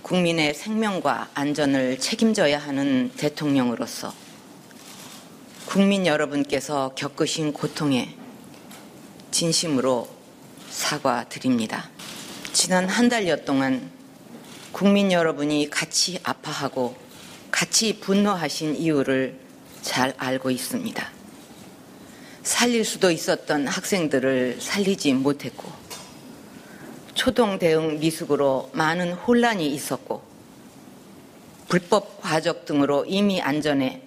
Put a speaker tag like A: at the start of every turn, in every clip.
A: 국민의 생명과 안전을 책임져야 하는 대통령으로서 국민 여러분께서 겪으신 고통에 진심으로 사과드립니다. 지난 한 달여 동안 국민 여러분이 같이 아파하고 같이 분노하신 이유를 잘 알고 있습니다. 살릴 수도 있었던 학생들을 살리지 못했고, 초동 대응 미숙으로 많은 혼란이 있었고, 불법 과적 등으로 이미 안전에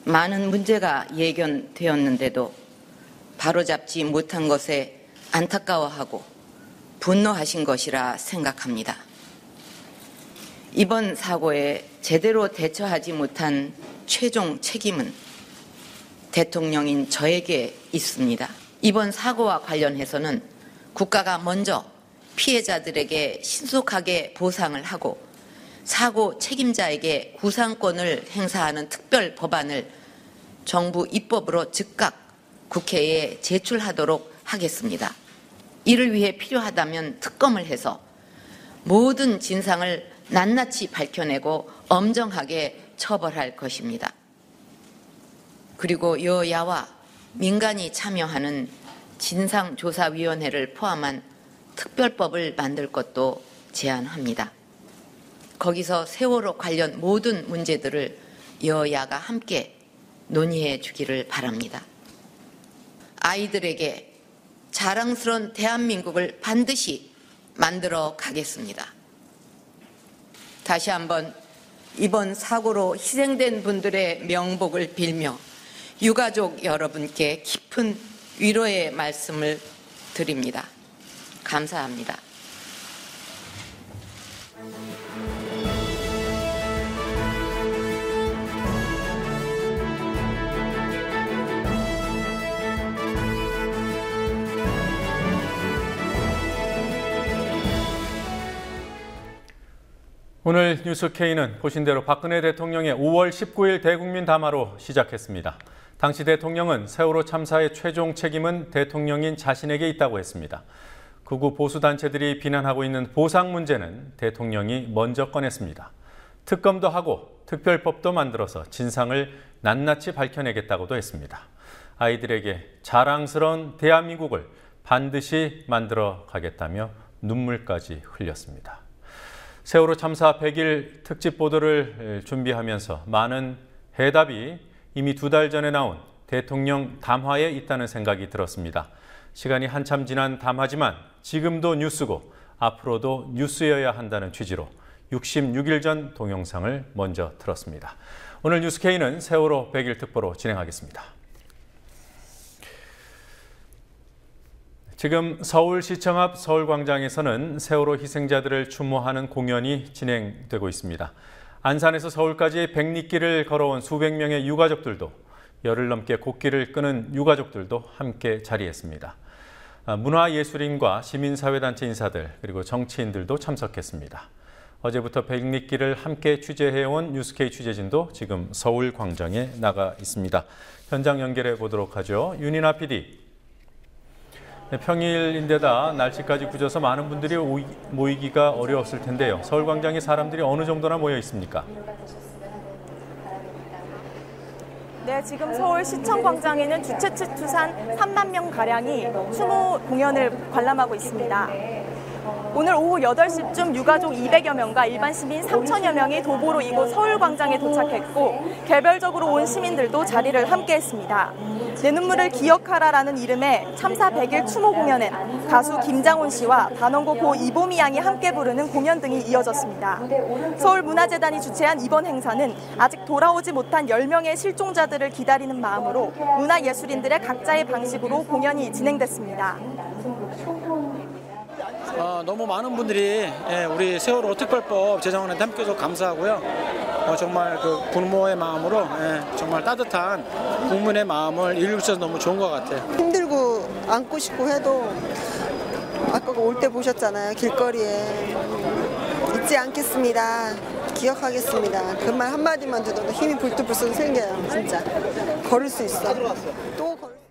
A: 많은 문제가 예견되었는데도 바로잡지 못한 것에 안타까워하고 분노하신 것이라 생각합니다. 이번 사고에 제대로 대처하지 못한 최종 책임은 대통령인 저에게 있습니다. 이번 사고와 관련해서는 국가가 먼저 피해자들에게 신속하게 보상을 하고 사고 책임자에게 구상권을 행사하는 특별 법안을 정부 입법으로 즉각 국회에 제출하도록 하겠습니다. 이를 위해 필요하다면 특검을 해서 모든 진상을 낱낱이 밝혀내고 엄정하게 처벌할 것입니다. 그리고 여야와 민간이 참여하는 진상조사위원회를 포함한 특별법을 만들 것도 제안합니다. 거기서 세월호 관련 모든 문제들을 여야가 함께 논의해 주기를 바랍니다. 아이들에게 자랑스러운 대한민국을 반드시 만들어 가겠습니다. 다시 한번 이번 사고로 희생된 분들의 명복을 빌며 유가족 여러분께 깊은 위로의 말씀을 드립니다. 감사합니다.
B: 오늘 뉴스K는 보신 대로 박근혜 대통령의 5월 19일 대국민 담화로 시작했습니다. 당시 대통령은 세월호 참사의 최종 책임은 대통령인 자신에게 있다고 했습니다. 극우 보수단체들이 비난하고 있는 보상 문제는 대통령이 먼저 꺼냈습니다. 특검도 하고 특별법도 만들어서 진상을 낱낱이 밝혀내겠다고도 했습니다. 아이들에게 자랑스러운 대한민국을 반드시 만들어 가겠다며 눈물까지 흘렸습니다. 세월호 참사 100일 특집 보도를 준비하면서 많은 해답이 이미 2달 전에 나온 대통령 담화에 있다는 생각이 들었습니다. 시간이 한참 지난 담화지만 지금도 뉴스고 앞으로도 뉴스여야 한다는 취지로 66일 전 동영상을 먼저 틀었습니다. 오늘 뉴스K는 세월호 100일 특보로 진행하겠습니다. 지금 서울시청 앞 서울광장에서는 세월호 희생자들을 추모하는 공연이 진행되고 있습니다. 안산에서 서울까지 백리길을 걸어온 수백 명의 유가족들도 열흘 넘게 곡기를 끄는 유가족들도 함께 자리했습니다. 문화예술인과 시민사회단체 인사들 그리고 정치인들도 참석했습니다. 어제부터 백리길을 함께 취재해온 뉴스K 취재진도 지금 서울광장에 나가 있습니다. 현장 연결해 보도록 하죠. 윤이나 PD. 평일인데다 날씨까지 굳어서 많은 분들이 모이기가 어려웠을 텐데요. 서울광장에 사람들이 어느 정도나 모여 있습니까?
C: 네, 지금 서울시청 광장에는 주최측 추산 3만 명가량이 추모 공연을 관람하고 있습니다. 오늘 오후 8시쯤 유가족 200여 명과 일반 시민 3천여 명이 도보로 이곳 서울광장에 도착했고 개별적으로 온 시민들도 자리를 함께했습니다. 내 눈물을 기억하라라는 이름의 참사 100일 추모 공연엔 가수 김장훈 씨와 단원고 고 이보미 양이 함께 부르는 공연 등이 이어졌습니다. 서울문화재단이 주최한 이번 행사는 아직 돌아오지 못한 10명의 실종자들을 기다리는 마음으로 문화예술인들의 각자의 방식으로 공연이 진행됐습니다.
D: 너무 많은 분들이 우리 세월호 특별법 제정하는데 함께해서 감사하고요. 정말 그 부모의 마음으로 정말 따뜻한 국민의 마음을 이루셔서 너무 좋은 것 같아요.
E: 힘들고 안고 싶고 해도 아까 올 때 보셨잖아요. 길거리에 잊지 않겠습니다. 기억하겠습니다. 그 말 한마디만 들어도 힘이 불뚝불뚝 생겨요. 진짜 걸을 수 있어. 또 걸을 수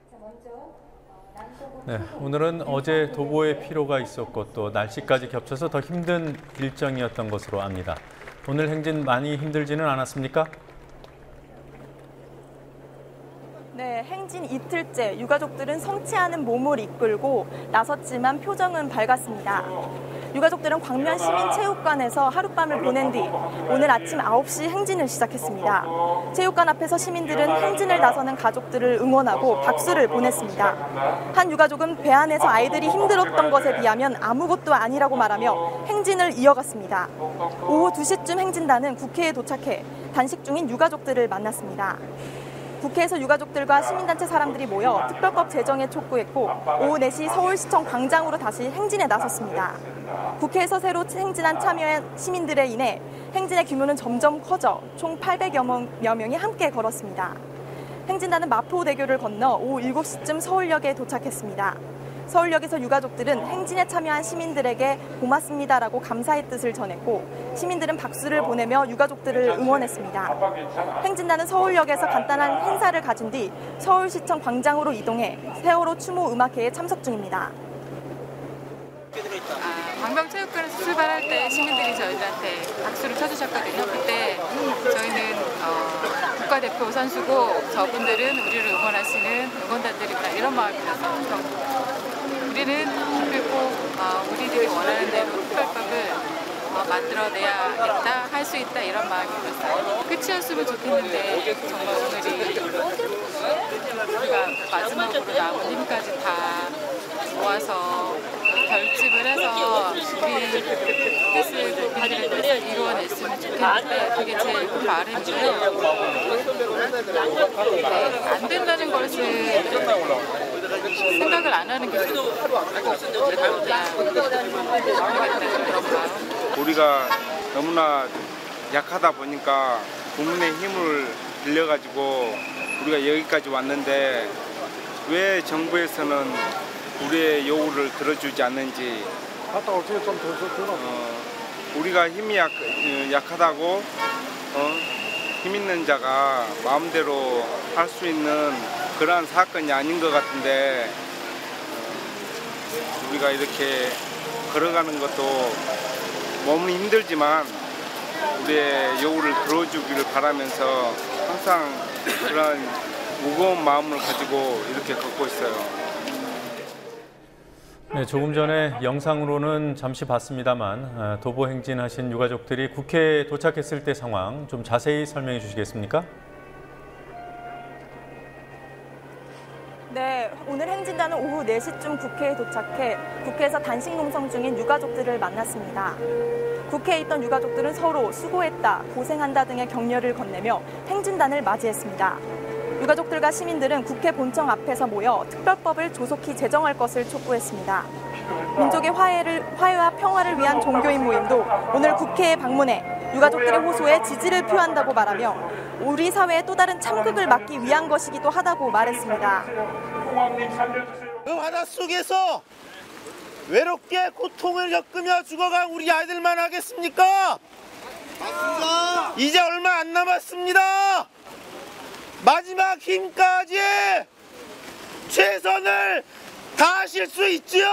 E: 있어.
B: 네, 오늘은 어제 도보에 피로가 있었고 또 날씨까지 겹쳐서 더 힘든 일정이었던 것으로 압니다. 오늘 행진 많이 힘들지는 않았습니까?
C: 네, 행진 이틀째 유가족들은 성취하는 몸을 이끌고 나섰지만 표정은 밝았습니다. 유가족들은 광면 시민체육관에서 하룻밤을 보낸 뒤 오늘 아침 9시 행진을 시작했습니다. 체육관 앞에서 시민들은 행진을 나서는 가족들을 응원하고 박수를 보냈습니다. 한 유가족은 배 안에서 아이들이 힘들었던 것에 비하면 아무것도 아니라고 말하며 행진을 이어갔습니다. 오후 2시쯤 행진단은 국회에 도착해 단식 중인 유가족들을 만났습니다. 국회에서 유가족들과 시민단체 사람들이 모여 특별법 제정에 촉구했고 오후 4시 서울시청 광장으로 다시 행진에 나섰습니다. 국회에서 새로 행진한 참여한 시민들에 인해 행진의 규모는 점점 커져 총 800여 명이 함께 걸었습니다. 행진단은 마포대교를 건너 오후 7시쯤 서울역에 도착했습니다. 서울역에서 유가족들은 행진에 참여한 시민들에게 고맙습니다라고 감사의 뜻을 전했고 시민들은 박수를 보내며 유가족들을 응원했습니다. 행진단은 서울역에서 간단한 행사를 가진 뒤 서울시청 광장으로 이동해 세월호 추모 음악회에 참석 중입니다.
F: 광명체육관에서 출발할 때 시민들이 저희들한테 박수를 쳐주셨거든요. 그때 저희는 국가대표 선수고 저분들은 우리를 응원하시는 응원단들이구나 이런 마음이 들어서 우리는 기쁘고 우리들이 원하는 대로 특별법을 만들어내야겠다, 할 수 있다 이런 마음이 들었어요. 끝이었으면 좋겠는데 정말 오늘이 우리가 마지막으로 남은 힘까지 다 모아서 결집을 해서 우리 뜻을 국민들을 위해서 이루어냈으면 좋겠는데 그게 제일 큰 바람이고요. 안 된다는 것을 생각을 안 하는 게 좋겠다는 그런 마음.
G: 우리가 너무나 약하다 보니까 국민의 힘을 빌려가지고 우리가 여기까지 왔는데 왜 정부에서는 우리의 요구를 들어주지 않는지 우리가 힘이 약하다고 힘 있는 자가 마음대로 할 수 있는 그러한 사건이 아닌 것 같은데 우리가 이렇게 걸어가는 것도 몸은 힘들지만 우리의 요구를 들어주기를 바라면서 항상 그런 무거운 마음을 가지고 이렇게 걷고 있어요.
B: 네, 조금 전에 영상으로는 잠시 봤습니다만 도보 행진하신 유가족들이 국회에 도착했을 때 상황 좀 자세히 설명해 주시겠습니까?
C: 네, 오늘 행진단은 오후 4시쯤 국회에 도착해 국회에서 단식 농성 중인 유가족들을 만났습니다. 국회에 있던 유가족들은 서로 수고했다, 고생한다 등의 격려를 건네며 행진단을 맞이했습니다. 유가족들과 시민들은 국회 본청 앞에서 모여 특별법을 조속히 제정할 것을 촉구했습니다. 민족의 화해와 평화를 위한 종교인 모임도 오늘 국회에 방문해 유가족들의 호소에 지지를 표한다고 말하며 우리 사회의 또 다른 참극을 막기 위한 것이기도 하다고 말했습니다.
H: 그 바닷속에서 외롭게 고통을 겪으며 죽어간 우리 아이들만 하겠습니까? 맞습니다. 이제 얼마 안 남았습니다. 마지막 힘까지 최선을 다하실 수 있지요.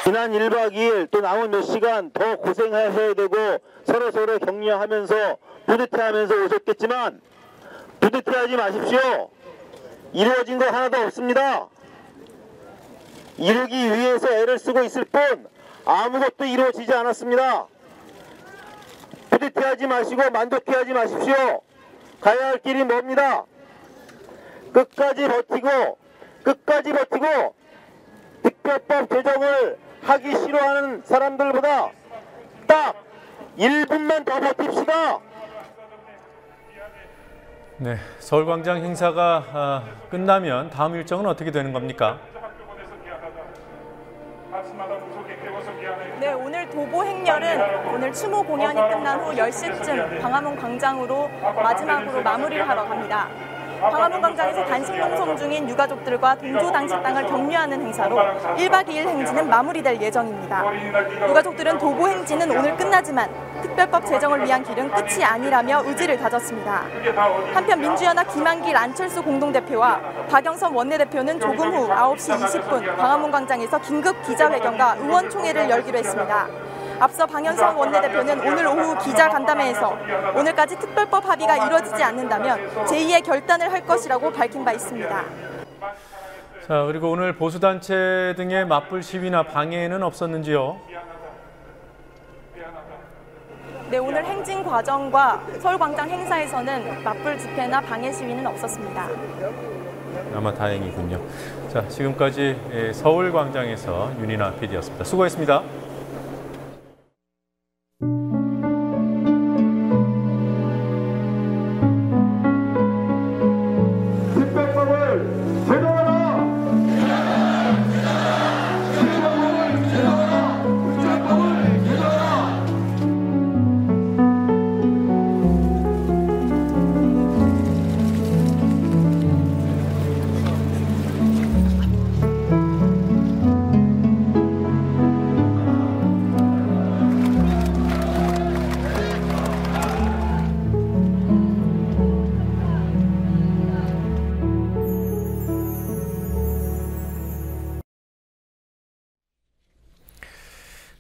I: 지난 1박 2일 또 남은 몇 시간 더 고생하셔야 되고 서로 격려하면서 뿌듯해하면서 오셨겠지만 뿌듯해하지 마십시오. 이루어진 거 하나도 없습니다. 이루기 위해서 애를 쓰고 있을 뿐 아무것도 이루어지지 않았습니다. 뿌듯해하지 마시고 만족해하지 마십시오. 가야 할 길이 멉니다. 끝까지 버티고 특별법 제정을 하기 싫어하는 사람들보다 딱 1분만 더 버팁시다.
B: 네, 서울광장 행사가 끝나면 다음 일정은 어떻게 되는 겁니까?
C: 네, 오늘 도보 행렬은 오늘 추모 공연이 끝난 후 10시쯤 광화문 광장으로 마지막으로 마무리를 하러 갑니다. 광화문 광장에서 단식 농성 중인 유가족들과 동조당식당을 격려하는 행사로 1박 2일 행진은 마무리될 예정입니다. 유가족들은 도보 행진은 오늘 끝나지만 특별법 제정을 위한 길은 끝이 아니라며 의지를 다졌습니다. 한편 민주연합 김한길 안철수 공동대표와 박영선 원내대표는 조금 후 9시 20분 광화문 광장에서 긴급 기자회견과 의원총회를 열기로 했습니다. 앞서 박영선 원내대표는 오늘 오후 기자간담회에서 오늘까지 특별법 합의가 이루어지지 않는다면 제2의 결단을 할 것이라고 밝힌 바 있습니다.
B: 자, 그리고 오늘 보수단체 등의 맞불 시위나 방해는 없었는지요?
C: 네, 오늘 행진 과정과 서울광장 행사에서는 맞불 집회나 방해 시위는 없었습니다.
B: 아마 다행이군요. 자, 지금까지 서울광장에서 윤이나 PD였습니다. 수고했습니다.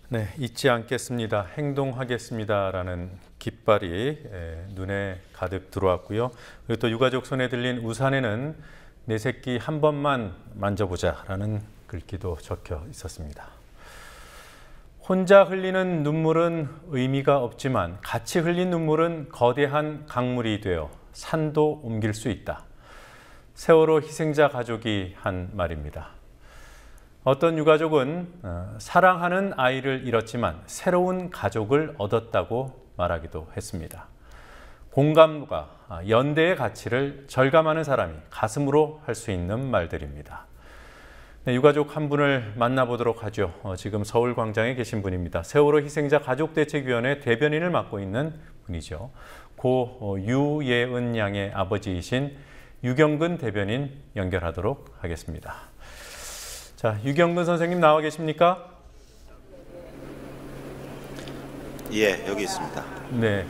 B: 네, 잊지 않겠습니다. 행동하겠습니다라는 깃발이 눈에 가득 들어왔고요. 그리고 또 유가족 손에 들린 우산에는 내 새끼 한 번만 만져보자라는 글귀도 적혀 있었습니다. 혼자 흘리는 눈물은 의미가 없지만 같이 흘린 눈물은 거대한 강물이 되어 산도 옮길 수 있다. 세월호 희생자 가족이 한 말입니다. 어떤 유가족은 사랑하는 아이를 잃었지만 새로운 가족을 얻었다고 말하기도 했습니다. 공감과 연대의 가치를 절감하는 사람이 가슴으로 할 수 있는 말들입니다. 네, 유가족 한 분을 만나보도록 하죠. 지금 서울광장에 계신 분입니다. 세월호 희생자 가족대책위원회 대변인을 맡고 있는 분이죠. 고 유예은 양의 아버지이신 유경근 대변인 연결하도록 하겠습니다. 자, 유경근 선생님 나와 계십니까?
H: 예, 여기 있습니다.
B: 네.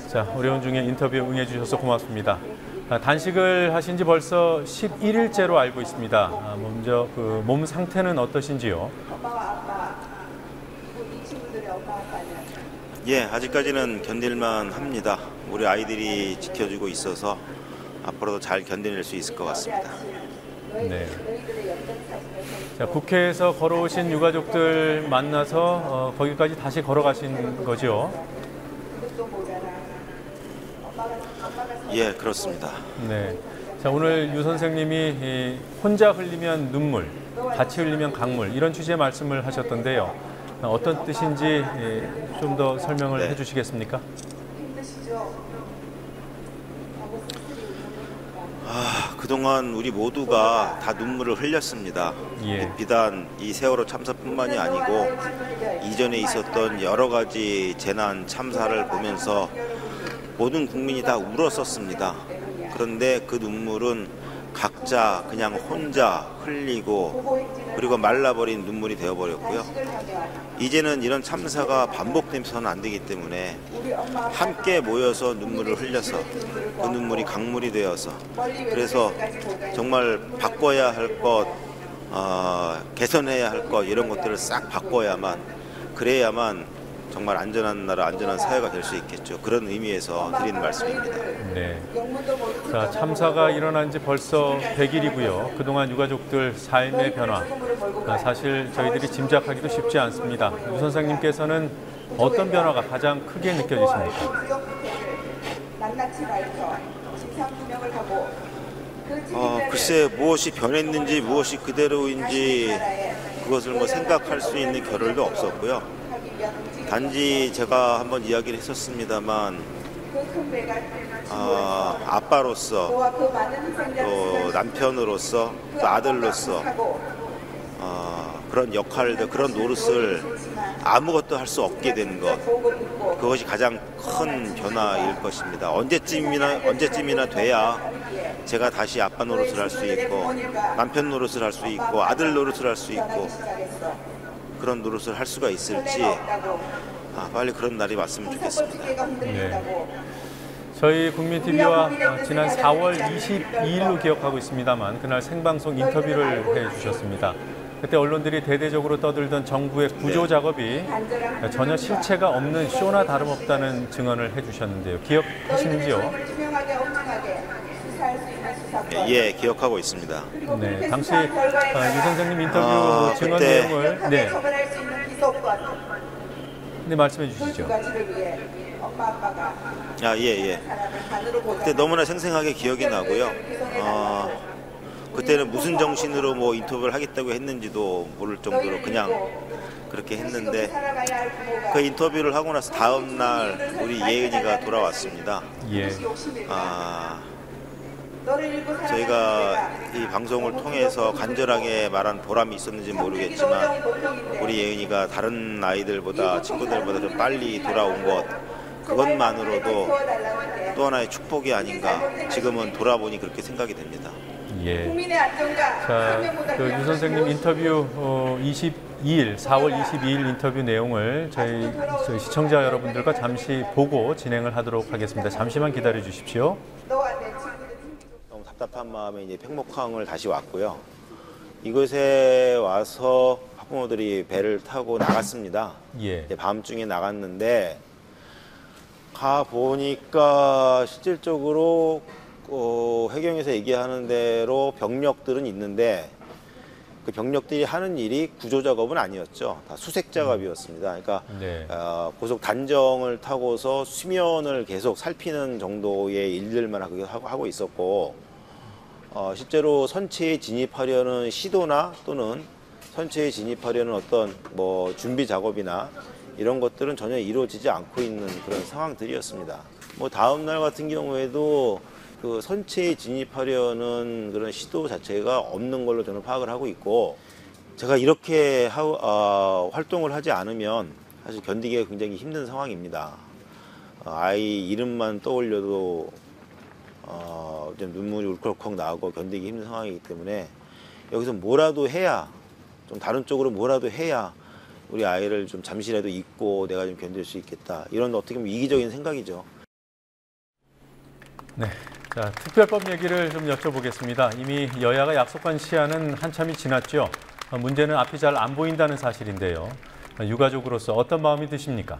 B: 자, 어려운 중에 인터뷰 응해 주셔서 고맙습니다. 단식을 하신 지 벌써 11일째로 알고 있습니다. 먼저 그 몸 상태는 어떠신지요?
H: 예, 아직까지는 견딜만 합니다. 우리 아이들이 지켜주고 있어서 앞으로도 잘 견뎌낼 수 있을 것 같습니다.
B: 네. 자, 국회에서 걸어오신 유가족들 만나서 거기까지 다시 걸어가신 거죠?
H: 예, 그렇습니다.
B: 네. 자, 오늘 유 선생님이 혼자 흘리면 눈물, 같이 흘리면 강물 이런 주제의 말씀을 하셨던데요. 어떤 뜻인지 좀 더 설명을
H: 네.
B: 해주시겠습니까?
H: 그동안 우리 모두가 다 눈물을 흘렸습니다.
B: 예.
H: 비단 이 세월호 참사뿐만이 아니고 이전에 있었던 여러 가지 재난 참사를 보면서 모든 국민이 다 울었었습니다. 그런데 그 눈물은 각자 그냥 혼자 흘리고 그리고 말라버린 눈물이 되어버렸고요. 이제는 이런 참사가 반복되면서는 안 되기 때문에 함께 모여서 눈물을 흘려서 그 눈물이 강물이 되어서 그래서 정말 바꿔야 할 것, 개선해야 할 것 이런 것들을 싹 바꿔야만 그래야만 정말 안전한 나라, 안전한 사회가 될 수 있겠죠. 그런 의미에서 드리는 말씀입니다.
B: 네. 자, 참사가 일어난 지 벌써 100일이고요. 그동안 유가족들 삶의 변화, 사실 저희들이 짐작하기도 쉽지 않습니다. 유 선생님께서는 어떤 변화가 가장 크게 느껴지십니까?
H: 글쎄 무엇이 변했는지 무엇이 그대로인지 그것을 뭐 생각할 수 있는 겨를도 없었고요. 단지 제가 한번 이야기를 했었습니다만 아빠로서 또 남편으로서 또 아들로서 그런 역할들, 그런 노릇을 아무것도 할 수 없게 된 것, 그것이 가장 큰 변화일 것입니다. 언제쯤이나 돼야 제가 다시 아빠 노릇을 할 수 있고 남편 노릇을 할 수 있고 아들 노릇을 할 수 있고 그런 노릇을 할 수가 있을지 빨리 그런 날이 왔으면 좋겠습니다.
B: 네. 저희 국민TV와 지난 4월 22일로 기억하고 있습니다만 그날 생방송 인터뷰를 해주셨습니다. 그때 언론들이 대대적으로 떠들던 정부의 구조 작업이 전혀 실체가 없는 쇼나 다름없다는 증언을 해주셨는데요. 기억하시는지요?
H: 예, 기억하고 있습니다.
B: 네, 당시 유 선생님 인터뷰 증언 내용을 네, 말씀해 주시죠.
H: 예. 그때 너무나 생생하게 기억이 나고요. 그때는 무슨 정신으로 뭐 인터뷰를 하겠다고 했는지도 모를 정도로 그냥 그렇게 했는데 그 인터뷰를 하고 나서 다음 날 우리 예은이가 돌아왔습니다.
B: 예.
H: 저희가 이 방송을 통해서 간절하게 말한 보람이 있었는지 모르겠지만 우리 예은이가 다른 아이들보다 친구들보다 좀 빨리 돌아온 것, 그것만으로도 또 하나의 축복이 아닌가 지금은 돌아보니 그렇게 생각이 됩니다.
B: 예. 자, 유 선생님 인터뷰 4월 22일 인터뷰 내용을 저희 시청자 여러분들과 잠시 보고 진행을 하도록 하겠습니다. 잠시만 기다려 주십시오.
H: 너무 답답한 마음에 이제 팽목항을 다시 왔고요. 이곳에 와서 학부모들이 배를 타고 나갔습니다.
B: 예.
H: 이제 밤중에 나갔는데 가 보니까 실질적으로 해경에서 얘기하는 대로 병력들은 있는데 그 병력들이 하는 일이 구조 작업은 아니었죠. 다 수색 작업이었습니다. 그러니까
B: 네.
H: 고속 단정을 타고서 수면을 계속 살피는 정도의 일들만 하고 있었고 실제로 선체에 진입하려는 시도나 또는 선체에 진입하려는 어떤 뭐 준비 작업이나 이런 것들은 전혀 이루어지지 않고 있는 그런 상황들이었습니다. 뭐 다음 날 같은 경우에도 그 선체에 진입하려는 그런 시도 자체가 없는 걸로 저는 파악을 하고 있고, 제가 이렇게 활동을 하지 않으면 사실 견디기가 굉장히 힘든 상황입니다. 아이 이름만 떠올려도 좀 눈물이 울컥울컥 나오고 견디기 힘든 상황이기 때문에 여기서 뭐라도 해야, 좀 다른 쪽으로 뭐라도 해야 우리 아이를 좀 잠시라도 잊고 내가 좀 견딜 수 있겠다, 이런 어떻게 보면 이기적인 생각이죠.
B: 네. 자, 특별법 얘기를 좀 여쭤보겠습니다. 이미 여야가 약속한 시한은 한참이 지났죠. 문제는 앞이 잘 안 보인다는 사실인데요. 유가족으로서 어떤 마음이 드십니까?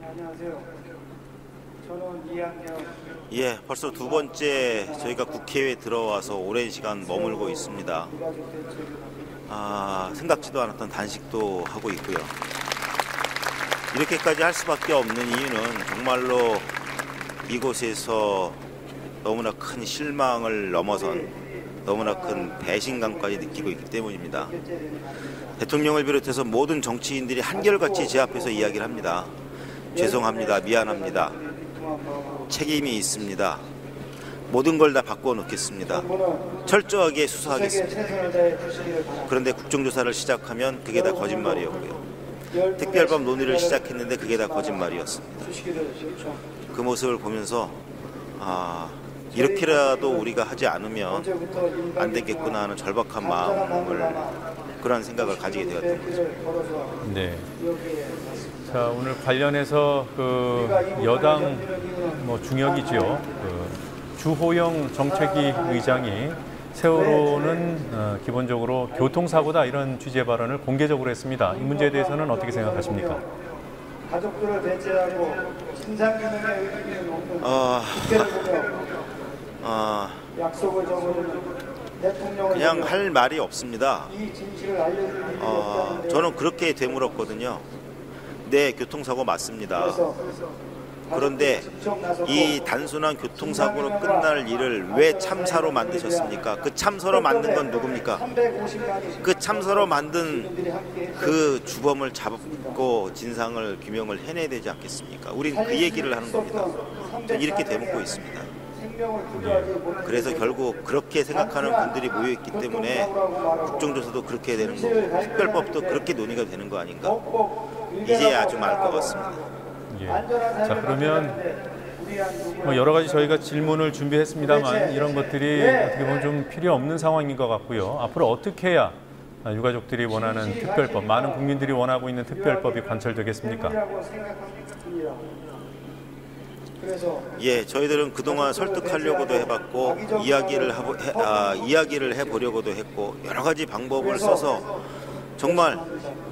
J: 안녕하세요. 저는 이학년.
H: 예, 벌써 두 번째 저희가 국회에 들어와서 오랜 시간 머물고 있습니다. 생각지도 않았던 단식도 하고 있고요. 이렇게까지 할 수밖에 없는 이유는 정말로 이곳에서 너무나 큰 실망을 넘어선 너무나 큰 배신감까지 느끼고 있기 때문입니다. 대통령을 비롯해서 모든 정치인들이 한결같이 제 앞에서 이야기를 합니다. 죄송합니다. 미안합니다. 책임이 있습니다. 모든 걸 다 바꾸어 놓겠습니다. 철저하게 수사하겠습니다. 그런데 국정조사를 시작하면 그게 다 거짓말이었고요. 특별법 논의를 시작했는데 그게 다 거짓말이었습니다. 그 모습을 보면서 이렇게라도 우리가 하지 않으면 안 되겠구나 하는 절박한 마음을, 그런 생각을 가지게 되었던 거죠.
B: 네. 자, 오늘 관련해서 그 여당 중역이죠. 주호영 정책위 의장이 세월호는 기본적으로 교통사고다, 이런 취지의 발언을 공개적으로 했습니다. 이 문제에 대해서는 어떻게 생각하십니까?
J: 가족들을 배제하고 진상규명의 의미는 없는 약속을 저버리는 대통령을
H: 그냥 할 말이 없습니다.
J: 이 진실을 알려줄 일이 없다는
H: 저는 그렇게 되물었거든요. 네, 교통사고 맞습니다. 그런데 이 단순한 교통사고로 끝날 일을 왜 참사로 만드셨습니까? 그 참사로 만든 건 누굽니까? 그 참사로 만든 그 주범을 잡고 진상을 규명을 해내야 되지 않겠습니까? 우린 그 얘기를 하는 겁니다. 저는 이렇게 되묻고 있습니다. 그래서 결국 그렇게 생각하는 분들이 모여있기 때문에 국정조사도 그렇게 되는 거고 특별법도 그렇게 논의가 되는 거 아닌가. 이제야 좀 알 것 같습니다.
B: 예. 자, 그러면 여러 가지 저희가 질문을 준비했습니다만 이런 것들이 어떻게 보면 좀 필요 없는 상황인 것 같고요. 앞으로 어떻게 해야 유가족들이 원하는 특별법, 많은 국민들이 원하고 있는 특별법이 관철되겠습니까?
H: 예, 저희들은 그동안 설득하려고도 해봤고 이야기를 해보려고도 했고 여러 가지 방법을 써서 정말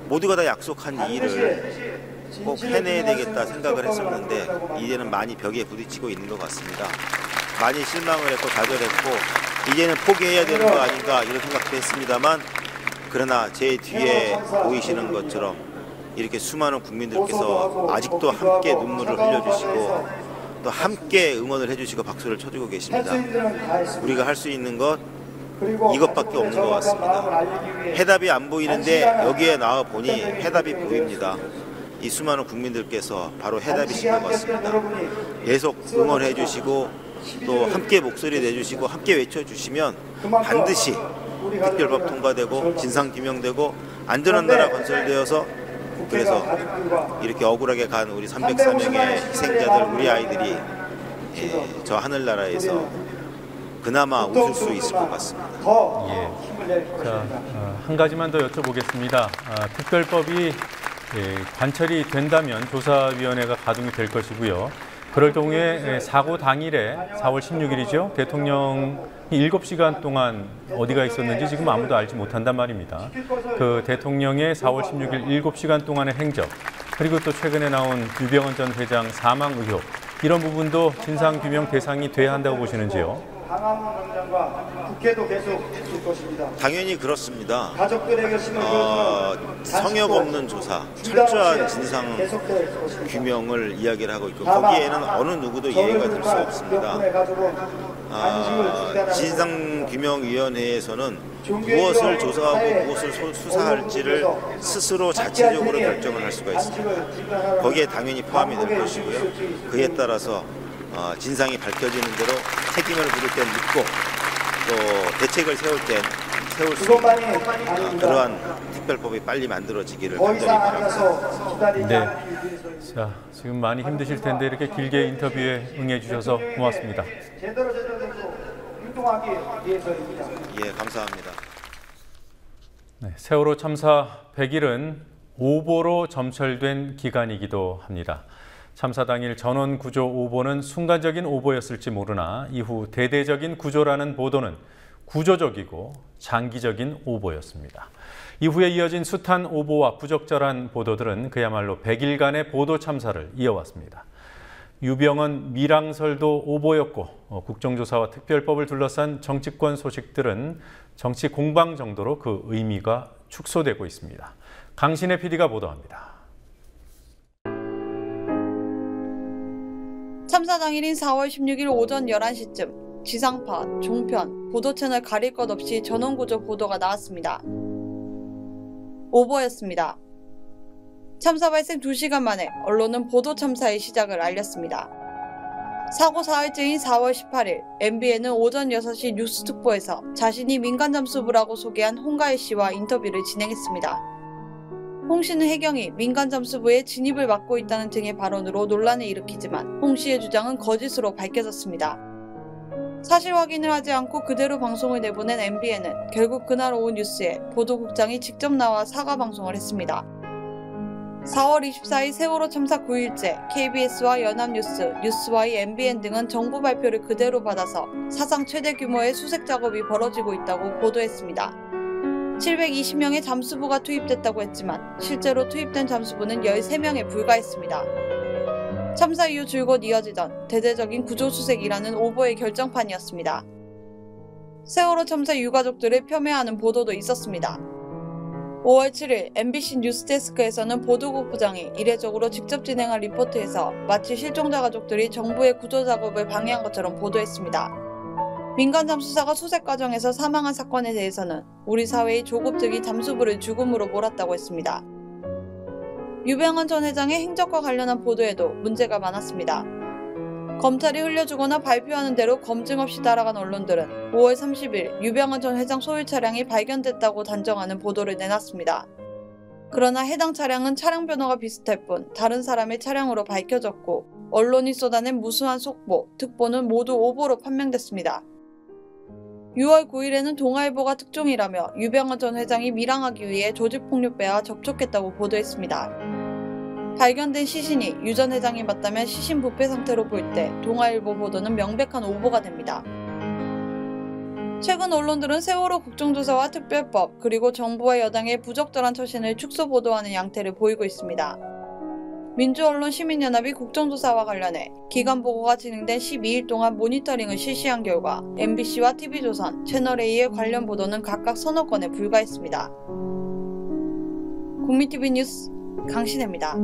H: 모두가 다 약속한 이 일을 꼭 해내야 되겠다 생각을 했었는데 이제는 많이 벽에 부딪히고 있는 것 같습니다. 많이 실망을 했고 좌절했고 이제는 포기해야 되는 거 아닌가 이런 생각도 했습니다만 그러나 제 뒤에 보이시는 것처럼 이렇게 수많은 국민들께서 아직도 함께 눈물을 흘려주시고 또 함께 응원을 해주시고 박수를 쳐주고 계십니다. 우리가 할 수 있는 것 이것밖에 없는 것 같습니다. 해답이 안 보이는데 여기에 나와 보니 해답이 보입니다. 이 수많은 국민들께서 바로 해답이신 것 같습니다. 계속 응원해 주시고 또 함께 목소리 내주시고 함께 외쳐주시면 반드시 특별법 통과되고 진상규명되고 안전한 나라 건설되어서 그래서 이렇게 억울하게 간 우리 304명의 희생자들 우리 아이들이 저 하늘나라에서 그나마 웃을 수 있을 것 같습니다.
B: 예. 자, 한 가지만 더 여쭤보겠습니다. 특별법이 관철이 된다면 조사위원회가 가동이 될 것이고요. 그럴 경우에 사고 당일에 4월 16일이죠. 대통령이 7시간 동안 어디가 있었는지 지금 아무도 알지 못한단 말입니다. 그 대통령의 4월 16일 7시간 동안의 행적, 그리고 또 최근에 나온 유병헌 전 회장 사망 의혹, 이런 부분도 진상규명 대상이 돼야 한다고 보시는지요?
J: 강화문 원장과 국회도 계속 있을 것입니다.
H: 당연히 그렇습니다.
J: 가족들에게
H: 성역 없는 조사, 철저한 진상 규명을 이야기를 하고 있고 거기에는 어느 누구도 예외가 될 수 없습니다. 진상규명위원회에서는 무엇을 조사하고 무엇을 수사할지를 스스로 자체적으로 결정을 할 수가 있습니다. 거기에 당연히 포함이 될 것이고요. 그에 따라서 진상이 밝혀지는 대로 책임을 물을 땐 묻고 또 대책을 세울 수 있는 그러한 특별법이 빨리 만들어지기를 간절히 바랍니다.
B: 네. 자, 지금 많이 힘드실 텐데 이렇게 길게 인터뷰에 응해 주셔서 고맙습니다.
J: 제대로 행동하기 위해서입니다.
H: 예, 감사합니다.
B: 네, 세월호 참사 100일은 오보로 점철된 기간이기도 합니다. 참사 당일 전원 구조 오보는 순간적인 오보였을지 모르나 이후 대대적인 구조라는 보도는 구조적이고 장기적인 오보였습니다. 이후에 이어진 숱한 오보와 부적절한 보도들은 그야말로 100일간의 보도 참사를 이어왔습니다. 유병헌 밀항설도 오보였고 국정조사와 특별법을 둘러싼 정치권 소식들은 정치 공방 정도로 그 의미가 축소되고 있습니다. 강신혜 PD가 보도합니다.
K: 참사 당일인 4월 16일 오전 11시쯤 지상파, 종편, 보도채널 가릴 것 없이 전원구조 보도가 나왔습니다. 오보였습니다. 참사 발생 2시간 만에 언론은 보도 참사의 시작을 알렸습니다. 사고 사흘째인 4월 18일 MBN은 오전 6시 뉴스특보에서 자신이 민간잠수부라고 소개한 홍가희 씨와 인터뷰를 진행했습니다. 홍 씨는 해경이 민간잠수부에 진입을 막고 있다는 등의 발언으로 논란을 일으키지만 홍 씨의 주장은 거짓으로 밝혀졌습니다. 사실 확인을 하지 않고 그대로 방송을 내보낸 MBN은 결국 그날 오후 뉴스에 보도국장이 직접 나와 사과 방송을 했습니다. 4월 24일 세월호 참사 9일째 KBS와 연합뉴스, 뉴스와이, MBN 등은 정부 발표를 그대로 받아서 사상 최대 규모의 수색 작업이 벌어지고 있다고 보도했습니다. 720명의 잠수부가 투입됐다고 했지만 실제로 투입된 잠수부는 13명에 불과했습니다. 참사 이후 줄곧 이어지던 대대적인 구조수색이라는 오보의 결정판이었습니다. 세월호 참사 유가족들을 폄훼하는 보도도 있었습니다. 5월 7일 MBC 뉴스데스크에서는 보도국 부장이 이례적으로 직접 진행한 리포트에서 마치 실종자 가족들이 정부의 구조작업을 방해한 것처럼 보도했습니다. 민간 잠수사가 수색 과정에서 사망한 사건에 대해서는 우리 사회의 조급증이 잠수부를 죽음으로 몰았다고 했습니다. 유병헌 전 회장의 행적과 관련한 보도에도 문제가 많았습니다. 검찰이 흘려주거나 발표하는 대로 검증 없이 따라간 언론들은 5월 30일 유병헌 전 회장 소유 차량이 발견됐다고 단정하는 보도를 내놨습니다. 그러나 해당 차량은 차량 번호가 비슷할 뿐 다른 사람의 차량으로 밝혀졌고 언론이 쏟아낸 무수한 속보, 특보는 모두 오보로 판명됐습니다. 6월 9일에는 동아일보가 특종이라며 유병헌 전 회장이 밀항하기 위해 조직폭력배와 접촉했다고 보도했습니다. 발견된 시신이 유 전 회장이 맞다면 시신 부패 상태로 볼 때 동아일보 보도는 명백한 오보가 됩니다. 최근 언론들은 세월호 국정조사와 특별법 그리고 정부와 여당의 부적절한 처신을 축소 보도하는 양태를 보이고 있습니다. 민주언론 시민연합이 국정조사와 관련해 기간 보고가 진행된 12일 동안 모니터링을 실시한 결과 MBC와 TV조선, 채널A의 관련 보도는 각각 서너 건에 불과했습니다. 국민TV 뉴스 강신혜입니다.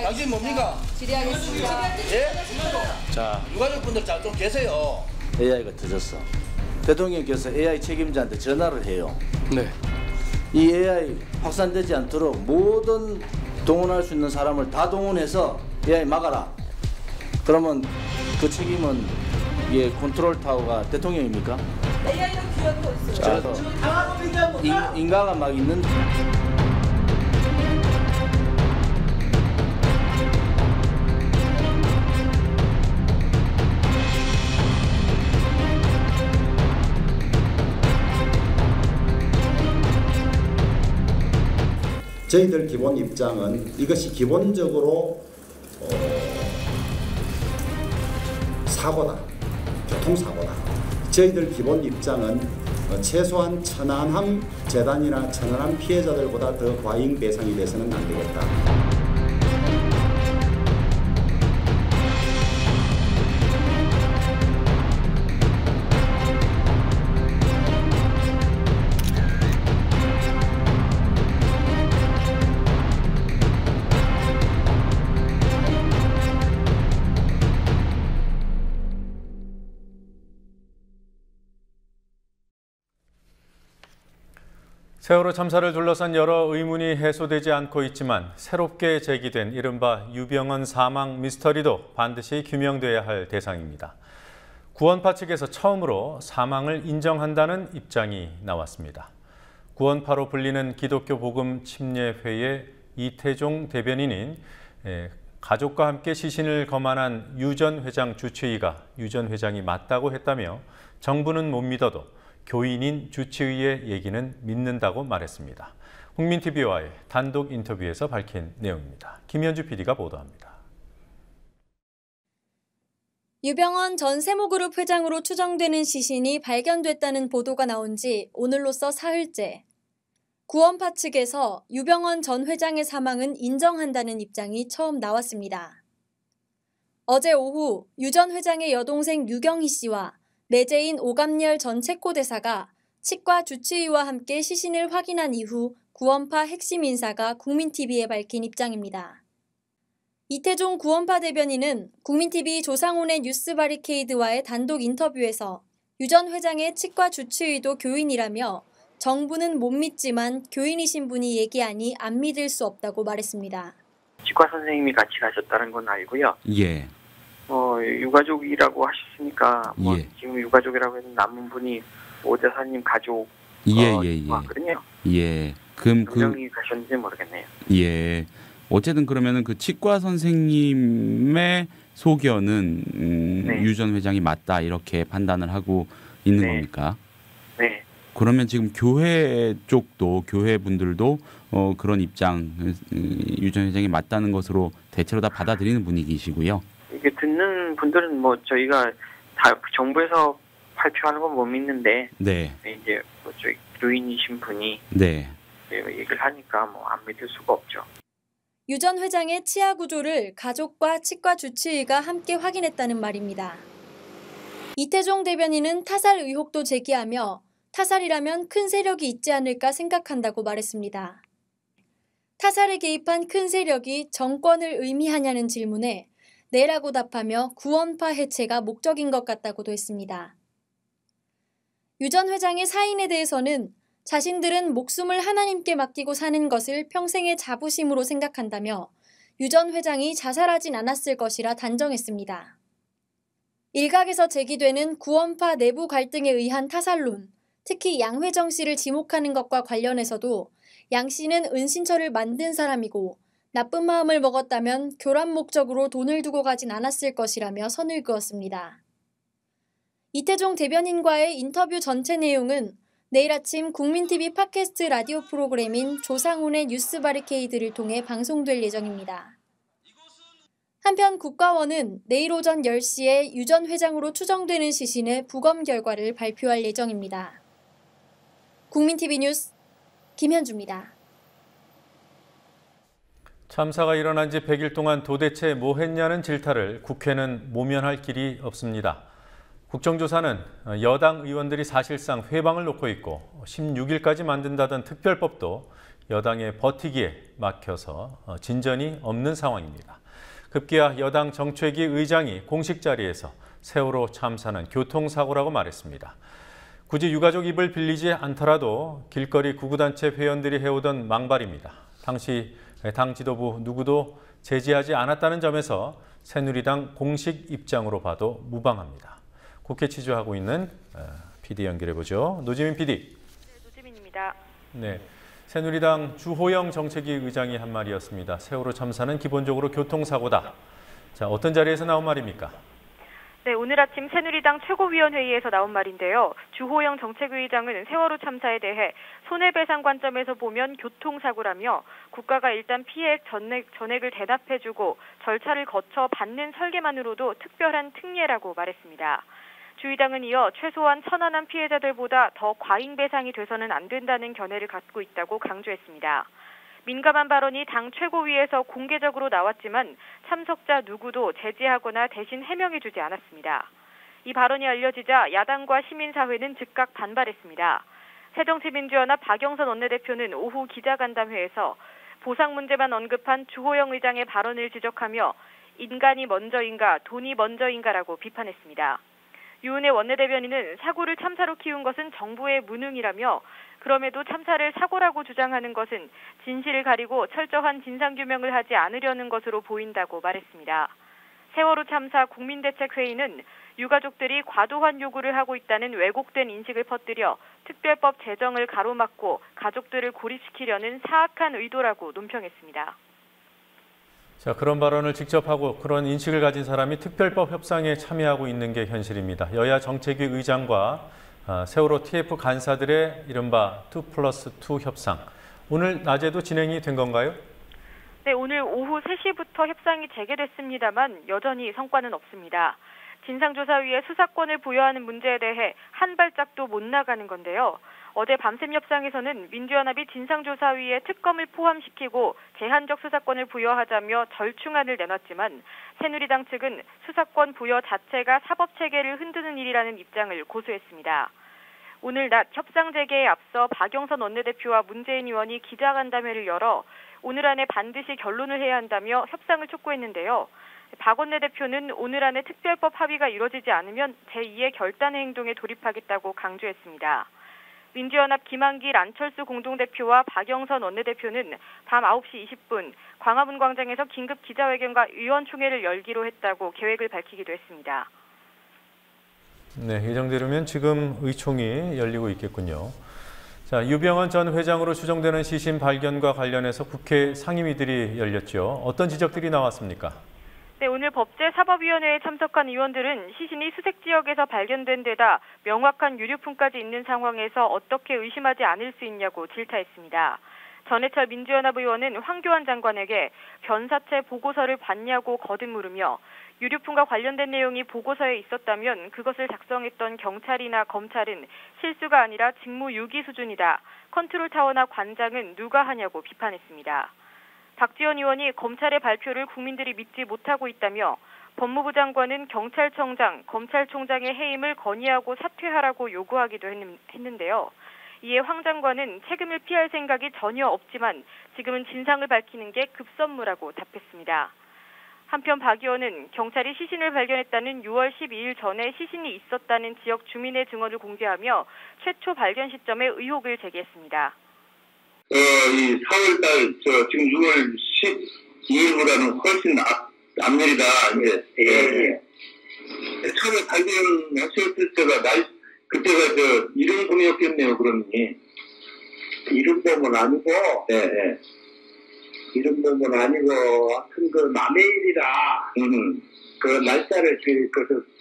L: 당신 뭡니까? 질의하겠습니다. 예? 자, 유가족분들 잘 좀 계세요. AI가 터졌어. 대통령께서 AI 책임자한테 전화를 해요. 네. 이 AI 확산되지 않도록 모든 동원할 수 있는 사람을 다 동원해서 AI 막아라. 그러면 그 책임은 이게 컨트롤 타워가 대통령입니까? AI는 기억도 있어요. 그래서 인가가 막 있는.
M: 저희들 기본 입장은 이것이 기본적으로 사고다, 교통사고다. 저희들 기본 입장은 최소한 천안함 재단이나 천안함 피해자들보다 더 과잉 배상이 돼서는 안 되겠다.
B: 세월호 참사를 둘러싼 여러 의문이 해소되지 않고 있지만 새롭게 제기된 이른바 유병헌 사망 미스터리도 반드시 규명돼야 할 대상입니다. 구원파 측에서 처음으로 사망을 인정한다는 입장이 나왔습니다. 구원파로 불리는 기독교 복음 침례회의 이태종 대변인인 가족과 함께 시신을 거만한 유 전 회장 주치의가 유 전 회장이 맞다고 했다며 정부는 못 믿어도 교인인 주치의의 얘기는 믿는다고 말했습니다. 국민TV와의 단독 인터뷰에서 밝힌 내용입니다. 김현주 PD가 보도합니다.
N: 유병헌 전 세모그룹 회장으로 추정되는 시신이 발견됐다는 보도가 나온 지 오늘로써 사흘째. 구원파 측에서 유병헌 전 회장의 사망은 인정한다는 입장이 처음 나왔습니다. 어제 오후 유 전 회장의 여동생 유경희 씨와 내재인 오감열 전 체코대사가 치과 주치의와 함께 시신을 확인한 이후 구원파 핵심 인사가 국민TV에 밝힌 입장입니다. 이태종 구원파 대변인은 국민TV 조상훈의 뉴스 바리케이드와의 단독 인터뷰에서 유 전 회장의 치과 주치의도 교인이라며 정부는 못 믿지만 교인이신 분이 얘기하니 안 믿을 수 없다고 말했습니다.
O: 치과 선생님이 같이 가셨다는 건 알고요.
P: 예.
O: 유가족이라고 하셨으니까 뭐
P: 예.
O: 지금 유가족이라고 해서 남은 분이 오 대사님 가족 맞거든요.
P: 예. 그럼
O: 명이 가셨는지 모르겠네요.
P: 예. 어쨌든 그러면은 그 치과 선생님의 소견은 유 전 회장이 맞다 이렇게 판단을 하고 있는 겁니까?
O: 네.
P: 그러면 지금 교회 쪽도 교회 분들도 그런 입장 유 전 회장이 맞다는 것으로 대체로 다 받아들이는 분위기시고요.
O: 이게 듣는 분들은 뭐 저희가 다 정부에서 발표하는 건 못 믿는데
P: 네.
O: 이제 뭐 저희 교인이신 분이
P: 네.
O: 얘기를 하니까 뭐 안 믿을 수가 없죠.
N: 유 전 회장의 치아 구조를 가족과 치과 주치의가 함께 확인했다는 말입니다. 이태종 대변인은 타살 의혹도 제기하며 타살이라면 큰 세력이 있지 않을까 생각한다고 말했습니다. 타살에 개입한 큰 세력이 정권을 의미하냐는 질문에 네라고 답하며 구원파 해체가 목적인 것 같다고도 했습니다. 유 전 회장의 사인에 대해서는 자신들은 목숨을 하나님께 맡기고 사는 것을 평생의 자부심으로 생각한다며 유 전 회장이 자살하진 않았을 것이라 단정했습니다. 일각에서 제기되는 구원파 내부 갈등에 의한 타살론, 특히 양회정 씨를 지목하는 것과 관련해서도 양 씨는 은신처를 만든 사람이고 나쁜 마음을 먹었다면 교란 목적으로 돈을 두고 가진 않았을 것이라며 선을 그었습니다. 이태종 대변인과의 인터뷰 전체 내용은 내일 아침 국민TV 팟캐스트 라디오 프로그램인 조상훈의 뉴스 바리케이드를 통해 방송될 예정입니다. 한편 국가원은 내일 오전 10시에 유 전 회장으로 추정되는 시신의 부검 결과를 발표할 예정입니다. 국민TV 뉴스 김현주입니다.
B: 참사가 일어난 지 100일 동안 도대체 뭐 했냐는 질타를 국회는 모면할 길이 없습니다. 국정조사는 여당 의원들이 사실상 회방을 놓고 있고 16일까지 만든다던 특별법도 여당의 버티기에 막혀서 진전이 없는 상황입니다. 급기야 여당 정책위 의장이 공식 자리에서 세월호 참사는 교통사고라고 말했습니다. 굳이 유가족 입을 빌리지 않더라도 길거리 구구단체 회원들이 해오던 망발입니다. 당시 당 지도부 누구도 제지하지 않았다는 점에서 새누리당 공식 입장으로 봐도 무방합니다. 국회 취재하고 있는 PD 연결해보죠. 노지민 PD.
Q: 네, 노지민입니다.
B: 네, 새누리당 주호영 정책위 의장이 한 말이었습니다. 세월호 참사는 기본적으로 교통사고다. 자, 어떤 자리에서 나온 말입니까?
Q: 네, 오늘 아침 새누리당 최고위원회의에서 나온 말인데요. 주호영 정책위의장은 세월호 참사에 대해 손해배상 관점에서 보면 교통사고라며 국가가 일단 피해 전액을 대납해주고 절차를 거쳐 받는 설계만으로도 특별한 특례라고 말했습니다. 주의당은 이어 최소한 천안함 피해자들보다 더 과잉배상이 돼서는 안 된다는 견해를 갖고 있다고 강조했습니다. 민감한 발언이 당 최고위에서 공개적으로 나왔지만 참석자 누구도 제지하거나 대신 해명해주지 않았습니다. 이 발언이 알려지자 야당과 시민사회는 즉각 반발했습니다. 새정치민주연합 박영선 원내대표는 오후 기자간담회에서 보상 문제만 언급한 주호영 의장의 발언을 지적하며 인간이 먼저인가 돈이 먼저인가라고 비판했습니다. 유은혜 원내대변인은 사고를 참사로 키운 것은 정부의 무능이라며 그럼에도 참사를 사고라고 주장하는 것은 진실을 가리고 철저한 진상규명을 하지 않으려는 것으로 보인다고 말했습니다. 세월호 참사 국민대책회의는 유가족들이 과도한 요구를 하고 있다는 왜곡된 인식을 퍼뜨려 특별법 제정을 가로막고 가족들을 고립시키려는 사악한 의도라고 논평했습니다.
B: 자, 그런 발언을 직접 하고 그런 인식을 가진 사람이 특별법 협상에 참여하고 있는 게 현실입니다. 여야 정책위 의장과 세월호 TF 간사들의 이른바 2+2 협상. 오늘 낮에도 진행이 된 건가요?
Q: 네, 오늘 오후 3시부터 협상이 재개됐습니다만 여전히 성과는 없습니다. 진상조사위에 수사권을 부여하는 문제에 대해 한 발짝도 못 나가는 건데요. 어제 밤샘 협상에서는 민주연합이 진상조사위에 특검을 포함시키고 제한적 수사권을 부여하자며 절충안을 내놨지만 새누리당 측은 수사권 부여 자체가 사법체계를 흔드는 일이라는 입장을 고수했습니다. 오늘 낮 협상 재개에 앞서 박영선 원내대표와 문재인 의원이 기자간담회를 열어 오늘 안에 반드시 결론을 해야 한다며 협상을 촉구했는데요. 박 원내대표는 오늘 안에 특별법 합의가 이뤄지지 않으면 제2의 결단의 행동에 돌입하겠다고 강조했습니다. 민주연합 김한길 안철수 공동대표와 박영선 원내대표는 밤 9시 20분 광화문 광장에서 긴급 기자회견과 의원총회를 열기로 했다고 계획을 밝히기도 했습니다.
B: 네, 예정대로면 지금 의총이 열리고 있겠군요. 자, 유병언 전 회장으로 추정되는 시신 발견과 관련해서 국회 상임위들이 열렸죠. 어떤 지적들이 나왔습니까?
Q: 네, 오늘 법제사법위원회에 참석한 의원들은 시신이 수색 지역에서 발견된 데다 명확한 유류품까지 있는 상황에서 어떻게 의심하지 않을 수 있냐고 질타했습니다. 전해철 민주연합 의원은 황교안 장관에게 변사체 보고서를 봤냐고 거듭 물으며 유류품과 관련된 내용이 보고서에 있었다면 그것을 작성했던 경찰이나 검찰은 실수가 아니라 직무유기 수준이다. 컨트롤 타워나 관장은 누가 하냐고 비판했습니다. 박지원 의원이 검찰의 발표를 국민들이 믿지 못하고 있다며 법무부 장관은 경찰청장, 검찰총장의 해임을 건의하고 사퇴하라고 요구하기도 했는데요. 이에 황 장관은 책임을 피할 생각이 전혀 없지만 지금은 진상을 밝히는 게 급선무라고 답했습니다. 한편 박 의원은 경찰이 시신을 발견했다는 6월 12일 전에 시신이 있었다는 지역 주민의 증언을 공개하며 최초 발견 시점에 의혹을 제기했습니다.
R: 이 4월달 지금 6월 12일보다는 훨씬 앞일이다. 예. 처음에 발견하셨을 때가 그때가 이른봄이었겠네요. 그러니
S: 이른봄은 아니고. 네. 이른봄은 아니고 하여튼 그 남의 일이라 그 날짜를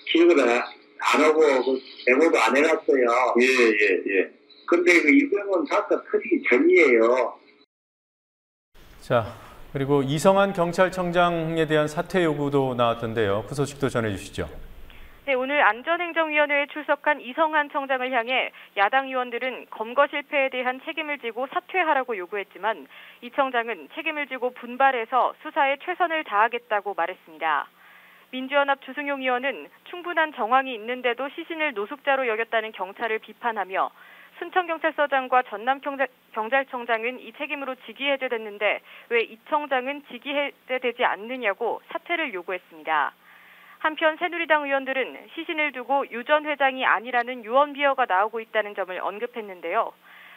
S: 기억을 안 하고 그 메모도 안 해놨어요.
R: 예.
S: 근데 그 이병헌 사건 터지기 전이에요.
B: 자, 그리고 이성한 경찰청장에 대한 사퇴 요구도 나왔던데요. 그 소식도 전해주시죠.
Q: 네, 오늘 안전행정위원회에 출석한 이성한 청장을 향해 야당 의원들은 검거 실패에 대한 책임을 지고 사퇴하라고 요구했지만 이 청장은 책임을 지고 분발해서 수사에 최선을 다하겠다고 말했습니다. 민주연합 주승용 의원은 충분한 정황이 있는데도 시신을 노숙자로 여겼다는 경찰을 비판하며 순천경찰서장과 전남경찰청장은 이 책임으로 직위해제됐는데 왜 이 청장은 직위해제되지 않느냐고 사퇴를 요구했습니다. 한편 새누리당 의원들은 시신을 두고 유 전 회장이 아니라는 유언비어가 나오고 있다는 점을 언급했는데요.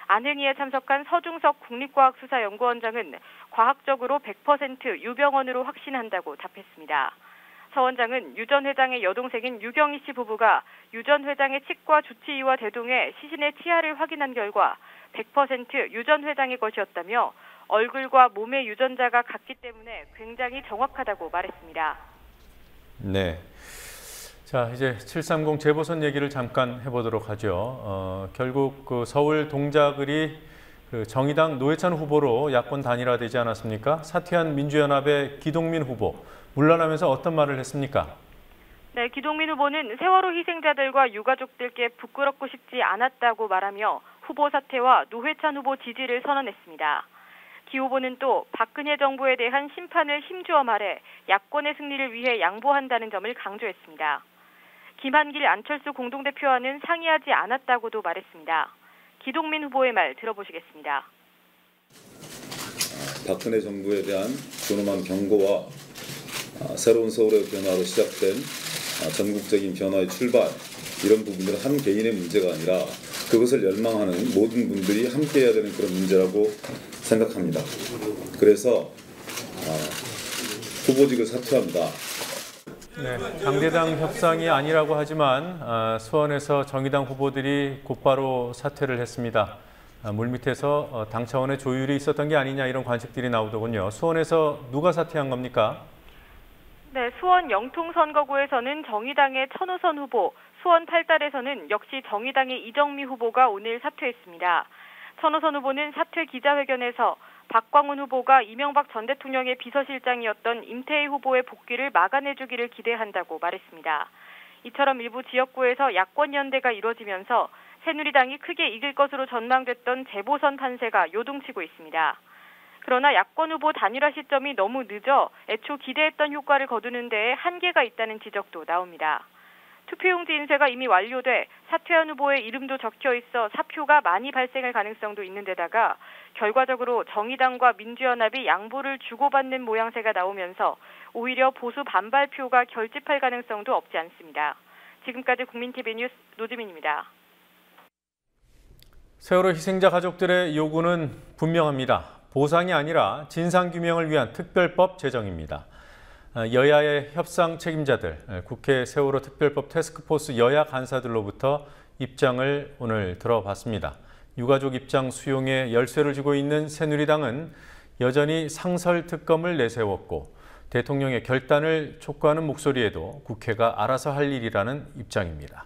Q: 안행위에 참석한 서중석 국립과학수사연구원장은 과학적으로 100% 유병언으로 확신한다고 답했습니다. 서 원장은 유 전 회장의 여동생인 유경희 씨 부부가 유 전 회장의 치과 주치의와 대동해 시신의 치아를 확인한 결과 100% 유 전 회장의 것이었다며 얼굴과 몸의 유전자가 같기 때문에 굉장히 정확하다고 말했습니다.
B: 네. 자, 이제 730 재보선 얘기를 잠깐 해보도록 하죠. 결국 그 서울 동작을이 그 정의당 노회찬 후보로 야권 단일화되지 않았습니까? 사퇴한 민주연합의 기동민 후보, 물러나면서 어떤 말을 했습니까?
Q: 네, 기동민 후보는 세월호 희생자들과 유가족들께 부끄럽고 싶지 않았다고 말하며 후보 사퇴와 노회찬 후보 지지를 선언했습니다. 기 후보는 또 박근혜 정부에 대한 심판을 힘주어 말해 야권의 승리를 위해 양보한다는 점을 강조했습니다. 김한길 안철수 공동대표와는 상의하지 않았다고도 말했습니다. 기동민 후보의 말 들어보시겠습니다.
T: 박근혜 정부에 대한 존엄한 경고와 새로운 서울의 변화로 시작된 전국적인 변화의 출발, 이런 부분들은 한 개인의 문제가 아니라 그것을 열망하는 모든 분들이 함께 해야 되는 그런 문제라고 생각합니다. 그래서 후보직을 사퇴합니다.
B: 네, 당대당 협상이 아니라고 하지만 수원에서 정의당 후보들이 곧바로 사퇴를 했습니다. 물밑에서 당 차원의 조율이 있었던 게 아니냐, 이런 관측들이 나오더군요. 수원에서 누가 사퇴한 겁니까?
Q: 네, 수원 영통선거구에서는 정의당의 천호선 후보, 수원 팔달에서는 역시 정의당의 이정미 후보가 오늘 사퇴했습니다. 천호선 후보는 사퇴 기자회견에서 박광훈 후보가 이명박 전 대통령의 비서실장이었던 임태희 후보의 복귀를 막아내주기를 기대한다고 말했습니다. 이처럼 일부 지역구에서 야권 연대가 이뤄지면서 새누리당이 크게 이길 것으로 전망됐던 재보선 판세가 요동치고 있습니다. 그러나 야권 후보 단일화 시점이 너무 늦어 애초 기대했던 효과를 거두는 데에 한계가 있다는 지적도 나옵니다. 투표용지 인쇄가 이미 완료돼 사퇴한 후보의 이름도 적혀 있어 사표가 많이 발생할 가능성도 있는 데다가 결과적으로 정의당과 민주연합이 양보를 주고받는 모양새가 나오면서 오히려 보수 반발표가 결집할 가능성도 없지 않습니다. 지금까지 국민TV 뉴스 노지민입니다.
B: 세월호 희생자 가족들의 요구는 분명합니다. 보상이 아니라 진상규명을 위한 특별법 제정입니다. 여야의 협상 책임자들, 국회 세월호 특별법 태스크포스 여야 간사들로부터 입장을 오늘 들어봤습니다. 유가족 입장 수용에 열쇠를 쥐고 있는 새누리당은 여전히 상설특검을 내세웠고 대통령의 결단을 촉구하는 목소리에도 국회가 알아서 할 일이라는 입장입니다.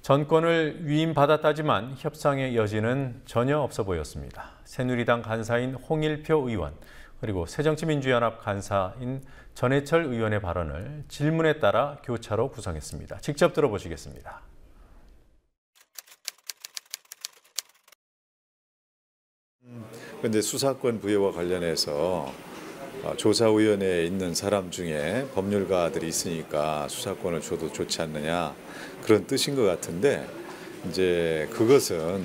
B: 전권을 위임받았다지만 협상의 여지는 전혀 없어 보였습니다. 새누리당 간사인 홍일표 의원 그리고 새정치민주연합 간사인 전해철 의원의 발언을 질문에 따라 교차로 구성했습니다. 직접 들어보시겠습니다.
U: 그런데 수사권 부여와 관련해서 조사위원회에 있는 사람 중에 법률가들이 있으니까 수사권을 줘도 좋지 않느냐 그런 뜻인 것 같은데 이제 그것은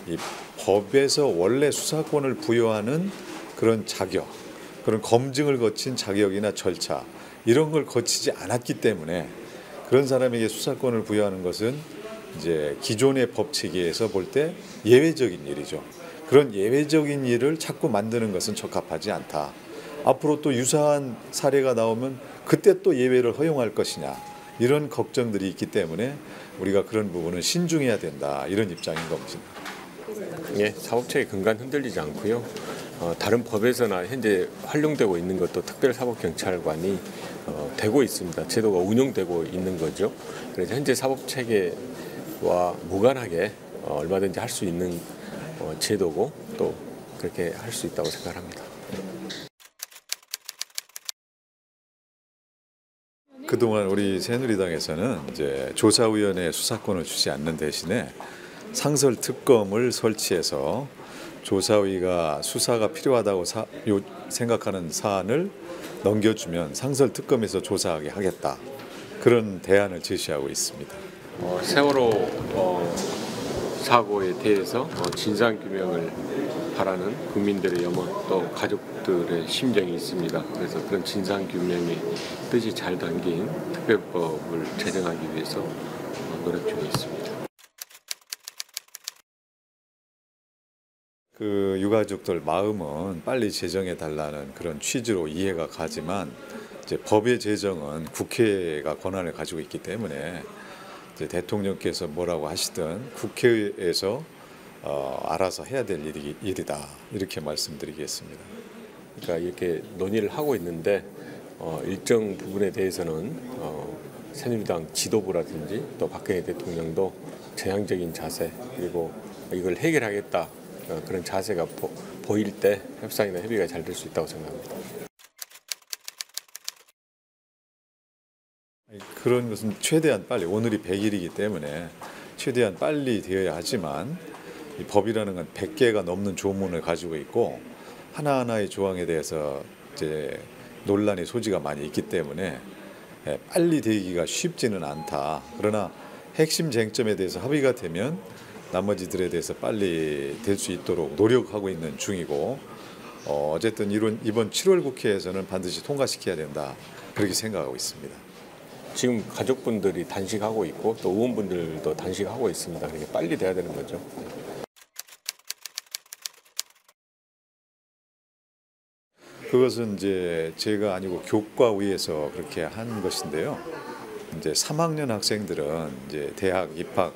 U: 이 법에서 원래 수사권을 부여하는 그런 자격, 그런 검증을 거친 자격이나 절차 이런 걸 거치지 않았기 때문에 그런 사람에게 수사권을 부여하는 것은 이제 기존의 법 체계에서 볼 때 예외적인 일이죠. 그런 예외적인 일을 자꾸 만드는 것은 적합하지 않다. 앞으로 또 유사한 사례가 나오면 그때 또 예외를 허용할 것이냐 이런 걱정들이 있기 때문에 우리가 그런 부분은 신중해야 된다 이런 입장인 겁니다.
V: 예, 사법체계 근간 흔들리지 않고요. 다른 법에서나 현재 활용되고 있는 것도 특별사법경찰관이 되고 있습니다. 제도가 운영되고 있는 거죠. 그래서 현재 사법체계와 무관하게 얼마든지 할 수 있는 제도고 또 그렇게 할 수 있다고 생각합니다.
U: 그동안 우리 새누리당에서는 이제 조사위원회에 수사권을 주지 않는 대신에 상설특검을 설치해서 조사위가 수사가 필요하다고 생각하는 사안을 넘겨주면 상설특검에서 조사하게 하겠다. 그런 대안을 제시하고 있습니다.
V: 세월호 사고에 대해서 진상규명을 바라는 국민들의 염원 또 가족들의 심정이 있습니다. 그래서 그런 진상규명의 뜻이 잘 담긴 특별법을 제정하기 위해서 노력 중에 있습니다.
U: 그 유가족들 마음은 빨리 제정해 달라는 그런 취지로 이해가 가지만 이제 법의 제정은 국회가 권한을 가지고 있기 때문에 이제 대통령께서 뭐라고 하시든 국회에서 알아서 해야 될 일이다 이렇게 말씀드리겠습니다.
V: 그러니까 이렇게 논의를 하고 있는데 일정 부분에 대해서는 새누리당 지도부라든지 또 박근혜 대통령도 제왕적인 자세 그리고 이걸 해결하겠다 그런 자세가 보일 때 협상이나 협의가 잘 될 수 있다고 생각합니다.
U: 그런 것은 최대한 빨리 오늘이 100일이기 때문에 최대한 빨리 되어야 하지만 이 법이라는 건 100개가 넘는 조문을 가지고 있고 하나하나의 조항에 대해서 이제 논란의 소지가 많이 있기 때문에 빨리 되기가 쉽지는 않다. 그러나 핵심 쟁점에 대해서 합의가 되면 나머지들에 대해서 빨리 될 수 있도록 노력하고 있는 중이고 어쨌든 이번 7월 국회에서는 반드시 통과시켜야 된다. 그렇게 생각하고 있습니다.
V: 지금 가족분들이 단식하고 있고 또 의원분들도 단식하고 있습니다. 그러니까 빨리 돼야 되는 거죠.
U: 그것은 이제 제가 아니고 교과위에서 그렇게 한 것인데요. 이제 3학년 학생들은 이제 대학 입학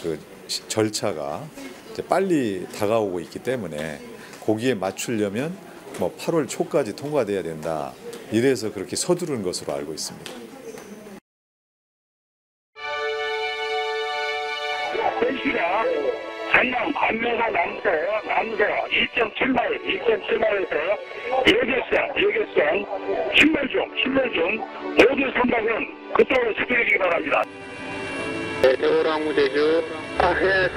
U: 그 절차가 이제 빨리 다가오고 있기 때문에 거기에 맞추려면 뭐 8월 초까지 통과돼야 된다. 이래서 그렇게 서두른 것으로 알고 있습니다.
R: 현시가 전남 안면사 남서요 2.7마일에서 여객선 신멸 중 모든 선박은 그쪽으로 집결하기 바랍니다.
W: 네, 세월호 항무제주. 예,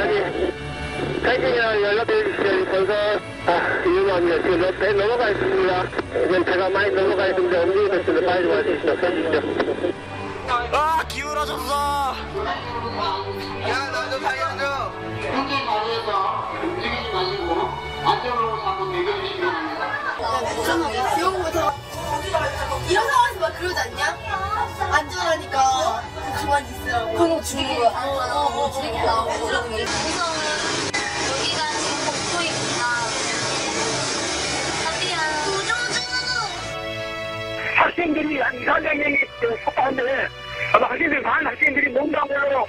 W: 사이팅이랑 연락해 주시면 벌써 이용합니다. 지금 배 넘어가 있습니다. 지금 배가 많이 넘어가 있는데 움직이고 있습니다. 빨리 좀 해주시죠.
X: 아, 기울어졌어. 야, 나 좀 살려줘.
Y: 현재 자리에서 움직이지 마시고 안전으로 자꾸 매겨주시기 바랍니다.
Z: 귀여운부터 이런 상황에서 막 그러지 않냐? 안전하니까 가만히 있으라고. 그런 거 줄이고. 줄이고. 우선은 여기가
R: 학생들이 한 2, 400명이 속하는데 아마 학생들이 많은 학생들이 농담 걸로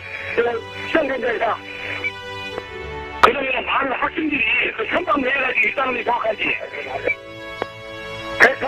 R: 시작된다. 그러면 많은 학생들이 그 선방 내가지고 있다는 게 정확하지. 그래서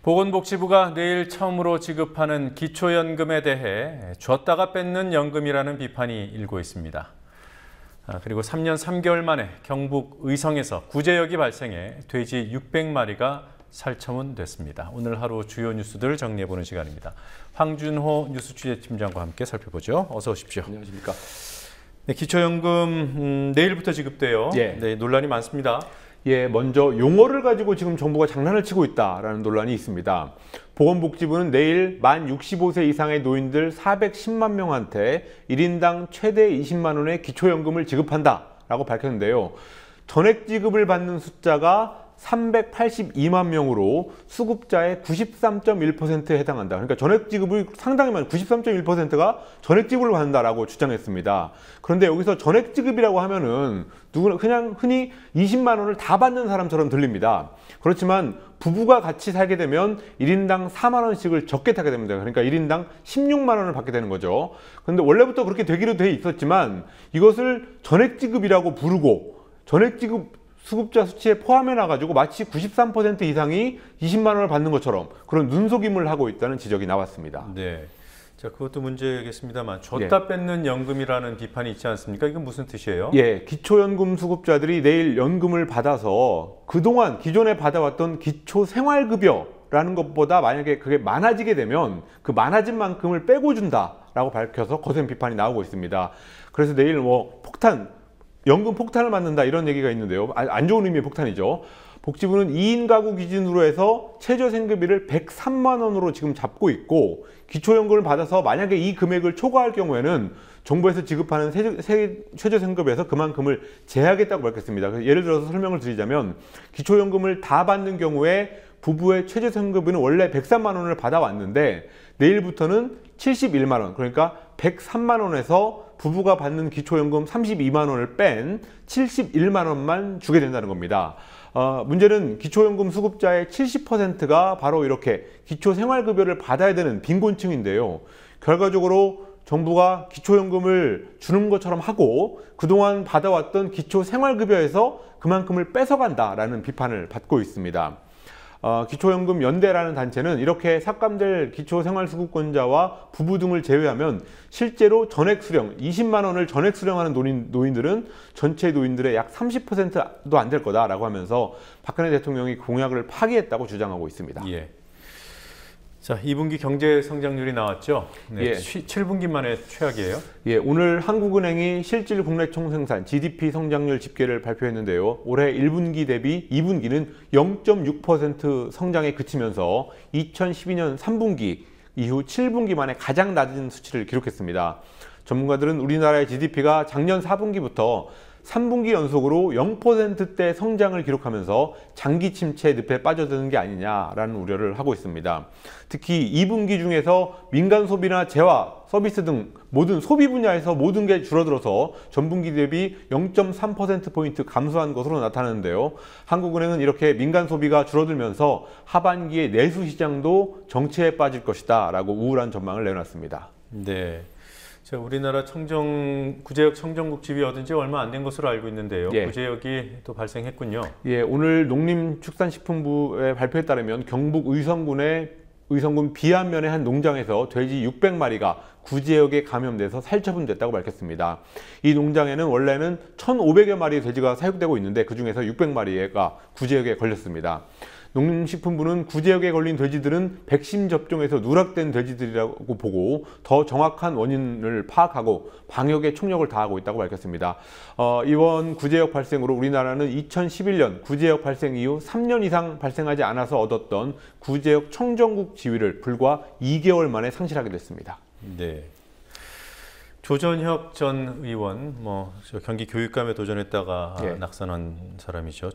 B: 보건복지부가 내일 처음으로 지급하는 기초연금에 대해 줬다가 뺏는 연금이라는 비판이 일고 있습니다. 그리고 3년 3개월 만에 경북 의성에서 구제역이 발생해 돼지 600마리가 살처분됐습니다. 오늘 하루 주요 뉴스들 정리해보는 시간입니다. 황준호 뉴스취재팀장과 함께 살펴보죠. 어서 오십시오.
A: 안녕하십니까.
B: 네, 기초연금 내일부터 지급돼요.
A: 예.
B: 네, 논란이 많습니다.
A: 예, 먼저 용어를 가지고 지금 정부가 장난을 치고 있다라는 논란이 있습니다. 보건복지부는 내일 만 65세 이상의 노인들 410만 명한테 1인당 최대 20만 원의 기초연금을 지급한다라고 밝혔는데요. 전액 지급을 받는 숫자가 382만 명으로 수급자의 93.1%에 해당한다. 그러니까 전액 지급을 상당히 많은 93.1%가 전액 지급을 받는다라고 주장했습니다. 그런데 여기서 전액 지급이라고 하면은 누구나 그냥 흔히 20만 원을 다 받는 사람처럼 들립니다. 그렇지만 부부가 같이 살게 되면 1인당 4만 원씩을 적게 타게 됩니다. 그러니까 1인당 16만 원을 받게 되는 거죠. 그런데 원래부터 그렇게 되기로 돼 있었지만 이것을 전액 지급이라고 부르고 전액 지급 수급자 수치에 포함해 놔가지고 마치 93% 이상이 20만 원을 받는 것처럼 그런 눈속임을 하고 있다는 지적이 나왔습니다.
B: 네. 자, 그것도 문제겠습니다만 줬다 뺏는 연금이라는 비판이 있지 않습니까? 이건 무슨 뜻이에요?
A: 예, 기초연금 수급자들이 내일 연금을 받아서 그동안 기존에 받아왔던 기초생활급여라는 것보다 만약에 그게 많아지게 되면 그 많아진 만큼을 빼고 준다라고 밝혀서 거센 비판이 나오고 있습니다. 그래서 내일 뭐 연금 폭탄을 맞는다 이런 얘기가 있는데요. 안 좋은 의미의 폭탄이죠. 복지부는 2인 가구 기준으로 해서 최저생계비를 103만 원으로 지금 잡고 있고 기초연금을 받아서 만약에 이 금액을 초과할 경우에는 정부에서 지급하는 최저생계비에서 그만큼을 제하겠다고 밝혔습니다. 예를 들어서 설명을 드리자면 기초연금을 다 받는 경우에 부부의 최저생계비는 원래 103만 원을 받아왔는데 내일부터는 71만 원, 그러니까 103만 원에서 부부가 받는 기초연금 32만 원을 뺀 71만 원만 주게 된다는 겁니다. 문제는 기초연금 수급자의 70%가 바로 이렇게 기초생활급여를 받아야 되는 빈곤층인데요. 결과적으로 정부가 기초연금을 주는 것처럼 하고 그동안 받아왔던 기초생활급여에서 그만큼을 뺏어간다라는 비판을 받고 있습니다. 기초연금 연대라는 단체는 이렇게 삭감될 기초생활수급권자와 부부 등을 제외하면 실제로 전액 수령, 20만 원을 전액 수령하는 노인들은 전체 노인들의 약 30%도 안 될 거다라고 하면서 박근혜 대통령이 공약을 파기했다고 주장하고 있습니다.
B: 예. 자, 2분기 경제 성장률이 나왔죠. 네,
A: 예.
B: 7분기 만에 최악이에요.
A: 예, 오늘 한국은행이 실질 국내 총생산 GDP 성장률 집계를 발표했는데요. 올해 1분기 대비 2분기는 0.6% 성장에 그치면서 2012년 3분기 이후 7분기 만에 가장 낮은 수치를 기록했습니다. 전문가들은 우리나라의 GDP가 작년 4분기부터 3분기 연속으로 0%대 성장을 기록하면서 장기 침체 늪에 빠져드는 게 아니냐라는 우려를 하고 있습니다. 특히 2분기 중에서 민간 소비나 재화, 서비스 등 모든 소비 분야에서 모든 게 줄어들어서 전분기 대비 0.3%포인트 감소한 것으로 나타나는데요. 한국은행은 이렇게 민간 소비가 줄어들면서 하반기에 내수 시장도 정체에 빠질 것이다 라고 우울한 전망을 내놨습니다.
B: 네. 자, 우리나라 구제역 청정국 지위 얻은 지 얼마 안 된 것으로 알고 있는데요.
A: 예.
B: 구제역이 또 발생했군요.
A: 예, 오늘 농림축산식품부의 발표에 따르면 경북 의성군 비안면의 한 농장에서 돼지 600마리가 구제역에 감염돼서 살처분됐다고 밝혔습니다. 이 농장에는 원래는 1,500여 마리의 돼지가 사육되고 있는데 그중에서 600마리가 구제역에 걸렸습니다. 농림식품부는 구제역에 걸린 돼지들은 백신 접종에서 누락된 돼지들이라고 보고 더 정확한 원인을 파악하고 방역에 총력을 다하고 있다고 밝혔습니다. 이번 구제역 발생으로 우리나라는 2011년 구제역 발생 이후 3년 이상 발생하지 않아서 얻었던 구제역 청정국 지위를 불과 2개월 만에 상실하게 됐습니다.
B: 네. 조전혁 전 의원, 경기 교육감에 도전했다가
A: 예.
B: 낙선한 사람이죠.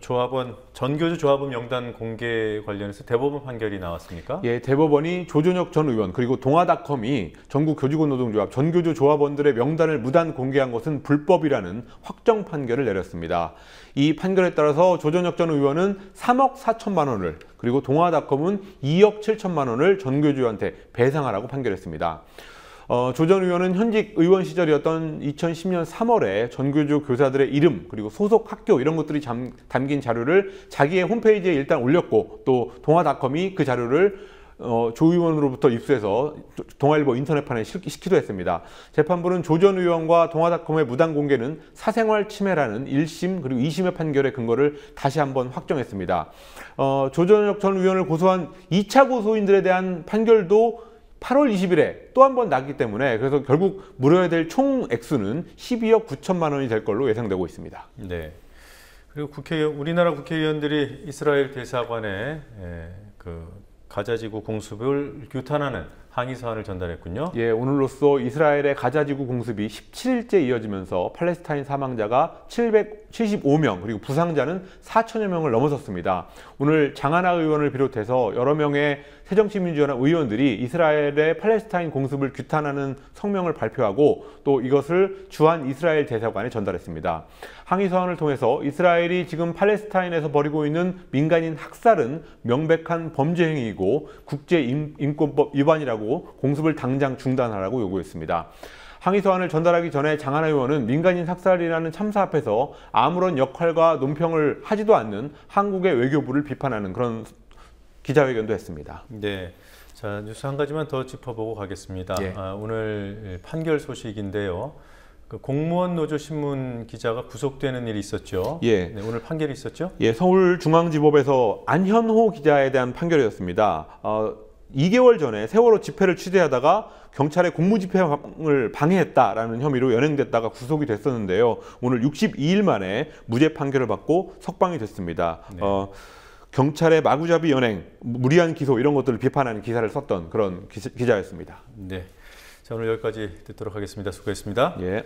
B: 전교조 조합원 명단 공개 관련해서 대법원 판결이 나왔습니까?
A: 예, 대법원이 조전혁 전 의원 그리고 동아닷컴이 전국 교직원 노동조합, 전교조 조합원들의 명단을 무단 공개한 것은 불법이라는 확정 판결을 내렸습니다. 이 판결에 따라서 조전혁 전 의원은 3억 4천만 원을 그리고 동아닷컴은 2억 7천만 원을 전교조한테 배상하라고 판결했습니다. 조 전 의원은 현직 의원 시절이었던 2010년 3월에 전교조 교사들의 이름 그리고 소속 학교 이런 것들이 담긴 자료를 자기의 홈페이지에 일단 올렸고 또 동아닷컴이 그 자료를 조 의원으로부터 입수해서 동아일보 인터넷판에 실기도 했습니다. 재판부는 조 전 의원과 동아닷컴의 무단 공개는 사생활 침해라는 1심 그리고 2심의 판결의 근거를 다시 한번 확정했습니다. 조전혁 전 의원을 고소한 2차 고소인들에 대한 판결도 8월 20일에 또 한 번 나기 때문에 그래서 결국 물어야 될 총 액수는 12억 9천만 원이 될 걸로 예상되고 있습니다.
B: 네. 그리고 우리나라 국회의원들이 이스라엘 대사관에 가자지구 공습을 규탄하는 항의 사안을 전달했군요.
A: 예, 오늘로써 이스라엘의 가자지구 공습이 17일째 이어지면서 팔레스타인 사망자가 775명 그리고 부상자는 4천여 명을 넘어섰습니다. 오늘 장하나 의원을 비롯해서 여러 명의 새정치민주연합 의원들이 이스라엘의 팔레스타인 공습을 규탄하는 성명을 발표하고 또 이것을 주한 이스라엘 대사관에 전달했습니다. 항의 서한을 통해서 이스라엘이 지금 팔레스타인에서 벌이고 있는 민간인 학살은 명백한 범죄 행위이고 국제인권법 위반이라고 공습을 당장 중단하라고 요구했습니다. 항의 서한을 전달하기 전에 장하나 의원은 민간인 학살이라는 참사 앞에서 아무런 역할과 논평을 하지도 않는 한국의 외교부를 비판하는 그런 기자회견도 했습니다.
B: 네, 자 뉴스 한 가지만 더 짚어보고 가겠습니다.
A: 예.
B: 오늘 판결 소식인데요. 그 공무원 노조 신문 기자가 구속되는 일이 있었죠.
A: 예.
B: 네, 오늘 판결이 있었죠.
A: 예, 서울중앙지법에서 안현호 기자에 대한 판결이었습니다. 2개월 전에 세월호 집회를 취재하다가 경찰의 공무집행을 방해했다라는 혐의로 연행됐다가 구속이 됐었는데요. 오늘 62일 만에 무죄 판결을 받고 석방이 됐습니다.
B: 네.
A: 경찰의 마구잡이 연행, 무리한 기소 이런 것들을 비판하는 기사를 썼던 그런 기자였습니다.
B: 네, 자 오늘 여기까지 듣도록 하겠습니다. 수고했습니다.
A: 예.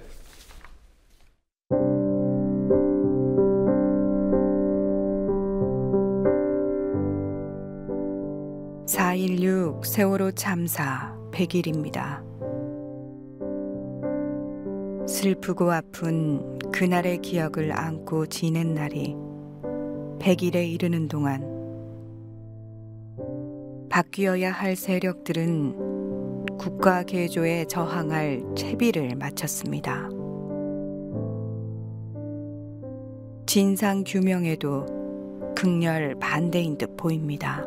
C: (4.16) 세월호 참사 100일입니다. 슬프고 아픈 그날의 기억을 안고 지낸 날이 100일에 이르는 동안 바뀌어야 할 세력들은 국가 개조에 저항할 채비를 마쳤습니다. 진상 규명에도 극렬 반대인 듯 보입니다.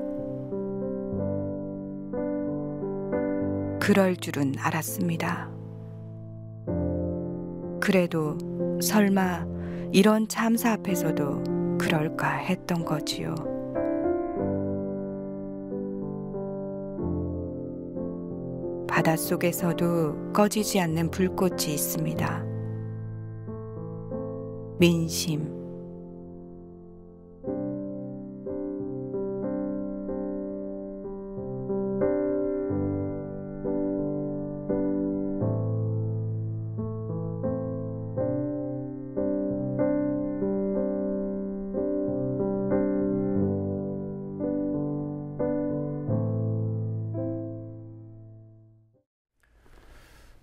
C: 그럴 줄은 알았습니다. 그래도 설마 이런 참사 앞에서도 그럴까 했던 거지요. 바닷속에서도 꺼지지 않는 불꽃이 있습니다. 민심.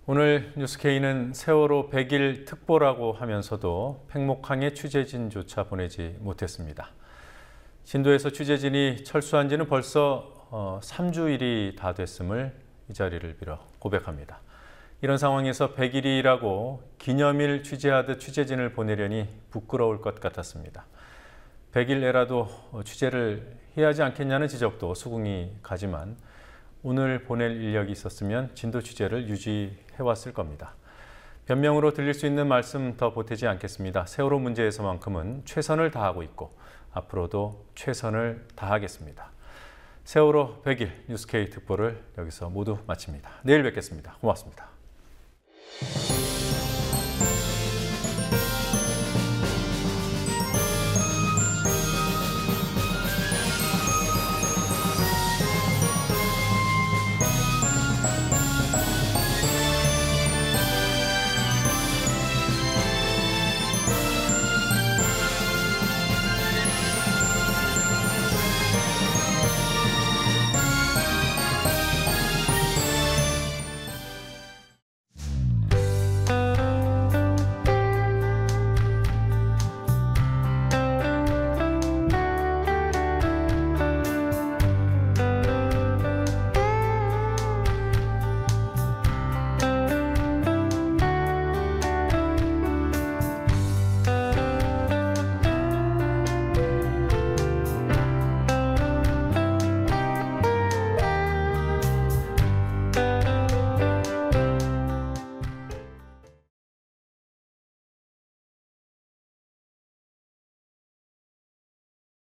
B: 오늘 뉴스K는 세월호 100일 특보라고 하면서도 팽목항에 취재진조차 보내지 못했습니다. 진도에서 취재진이 철수한 지는 벌써 3주일이 다 됐음을 이 자리를 빌어 고백합니다. 이런 상황에서 100일이라고 기념일 취재하듯 취재진을 보내려니 부끄러울 것 같았습니다. 100일 내라도 취재를 해야 하지 않겠냐는 지적도 수긍이 가지만 오늘 보낼 인력이 있었으면 진도 취재를 유지해왔을 겁니다. 변명으로 들릴 수 있는 말씀 더 보태지 않겠습니다. 세월호 문제에서만큼은 최선을 다하고 있고 앞으로도 최선을 다하겠습니다. 세월호 100일 뉴스K 특보를 여기서 모두 마칩니다. 내일 뵙겠습니다. 고맙습니다.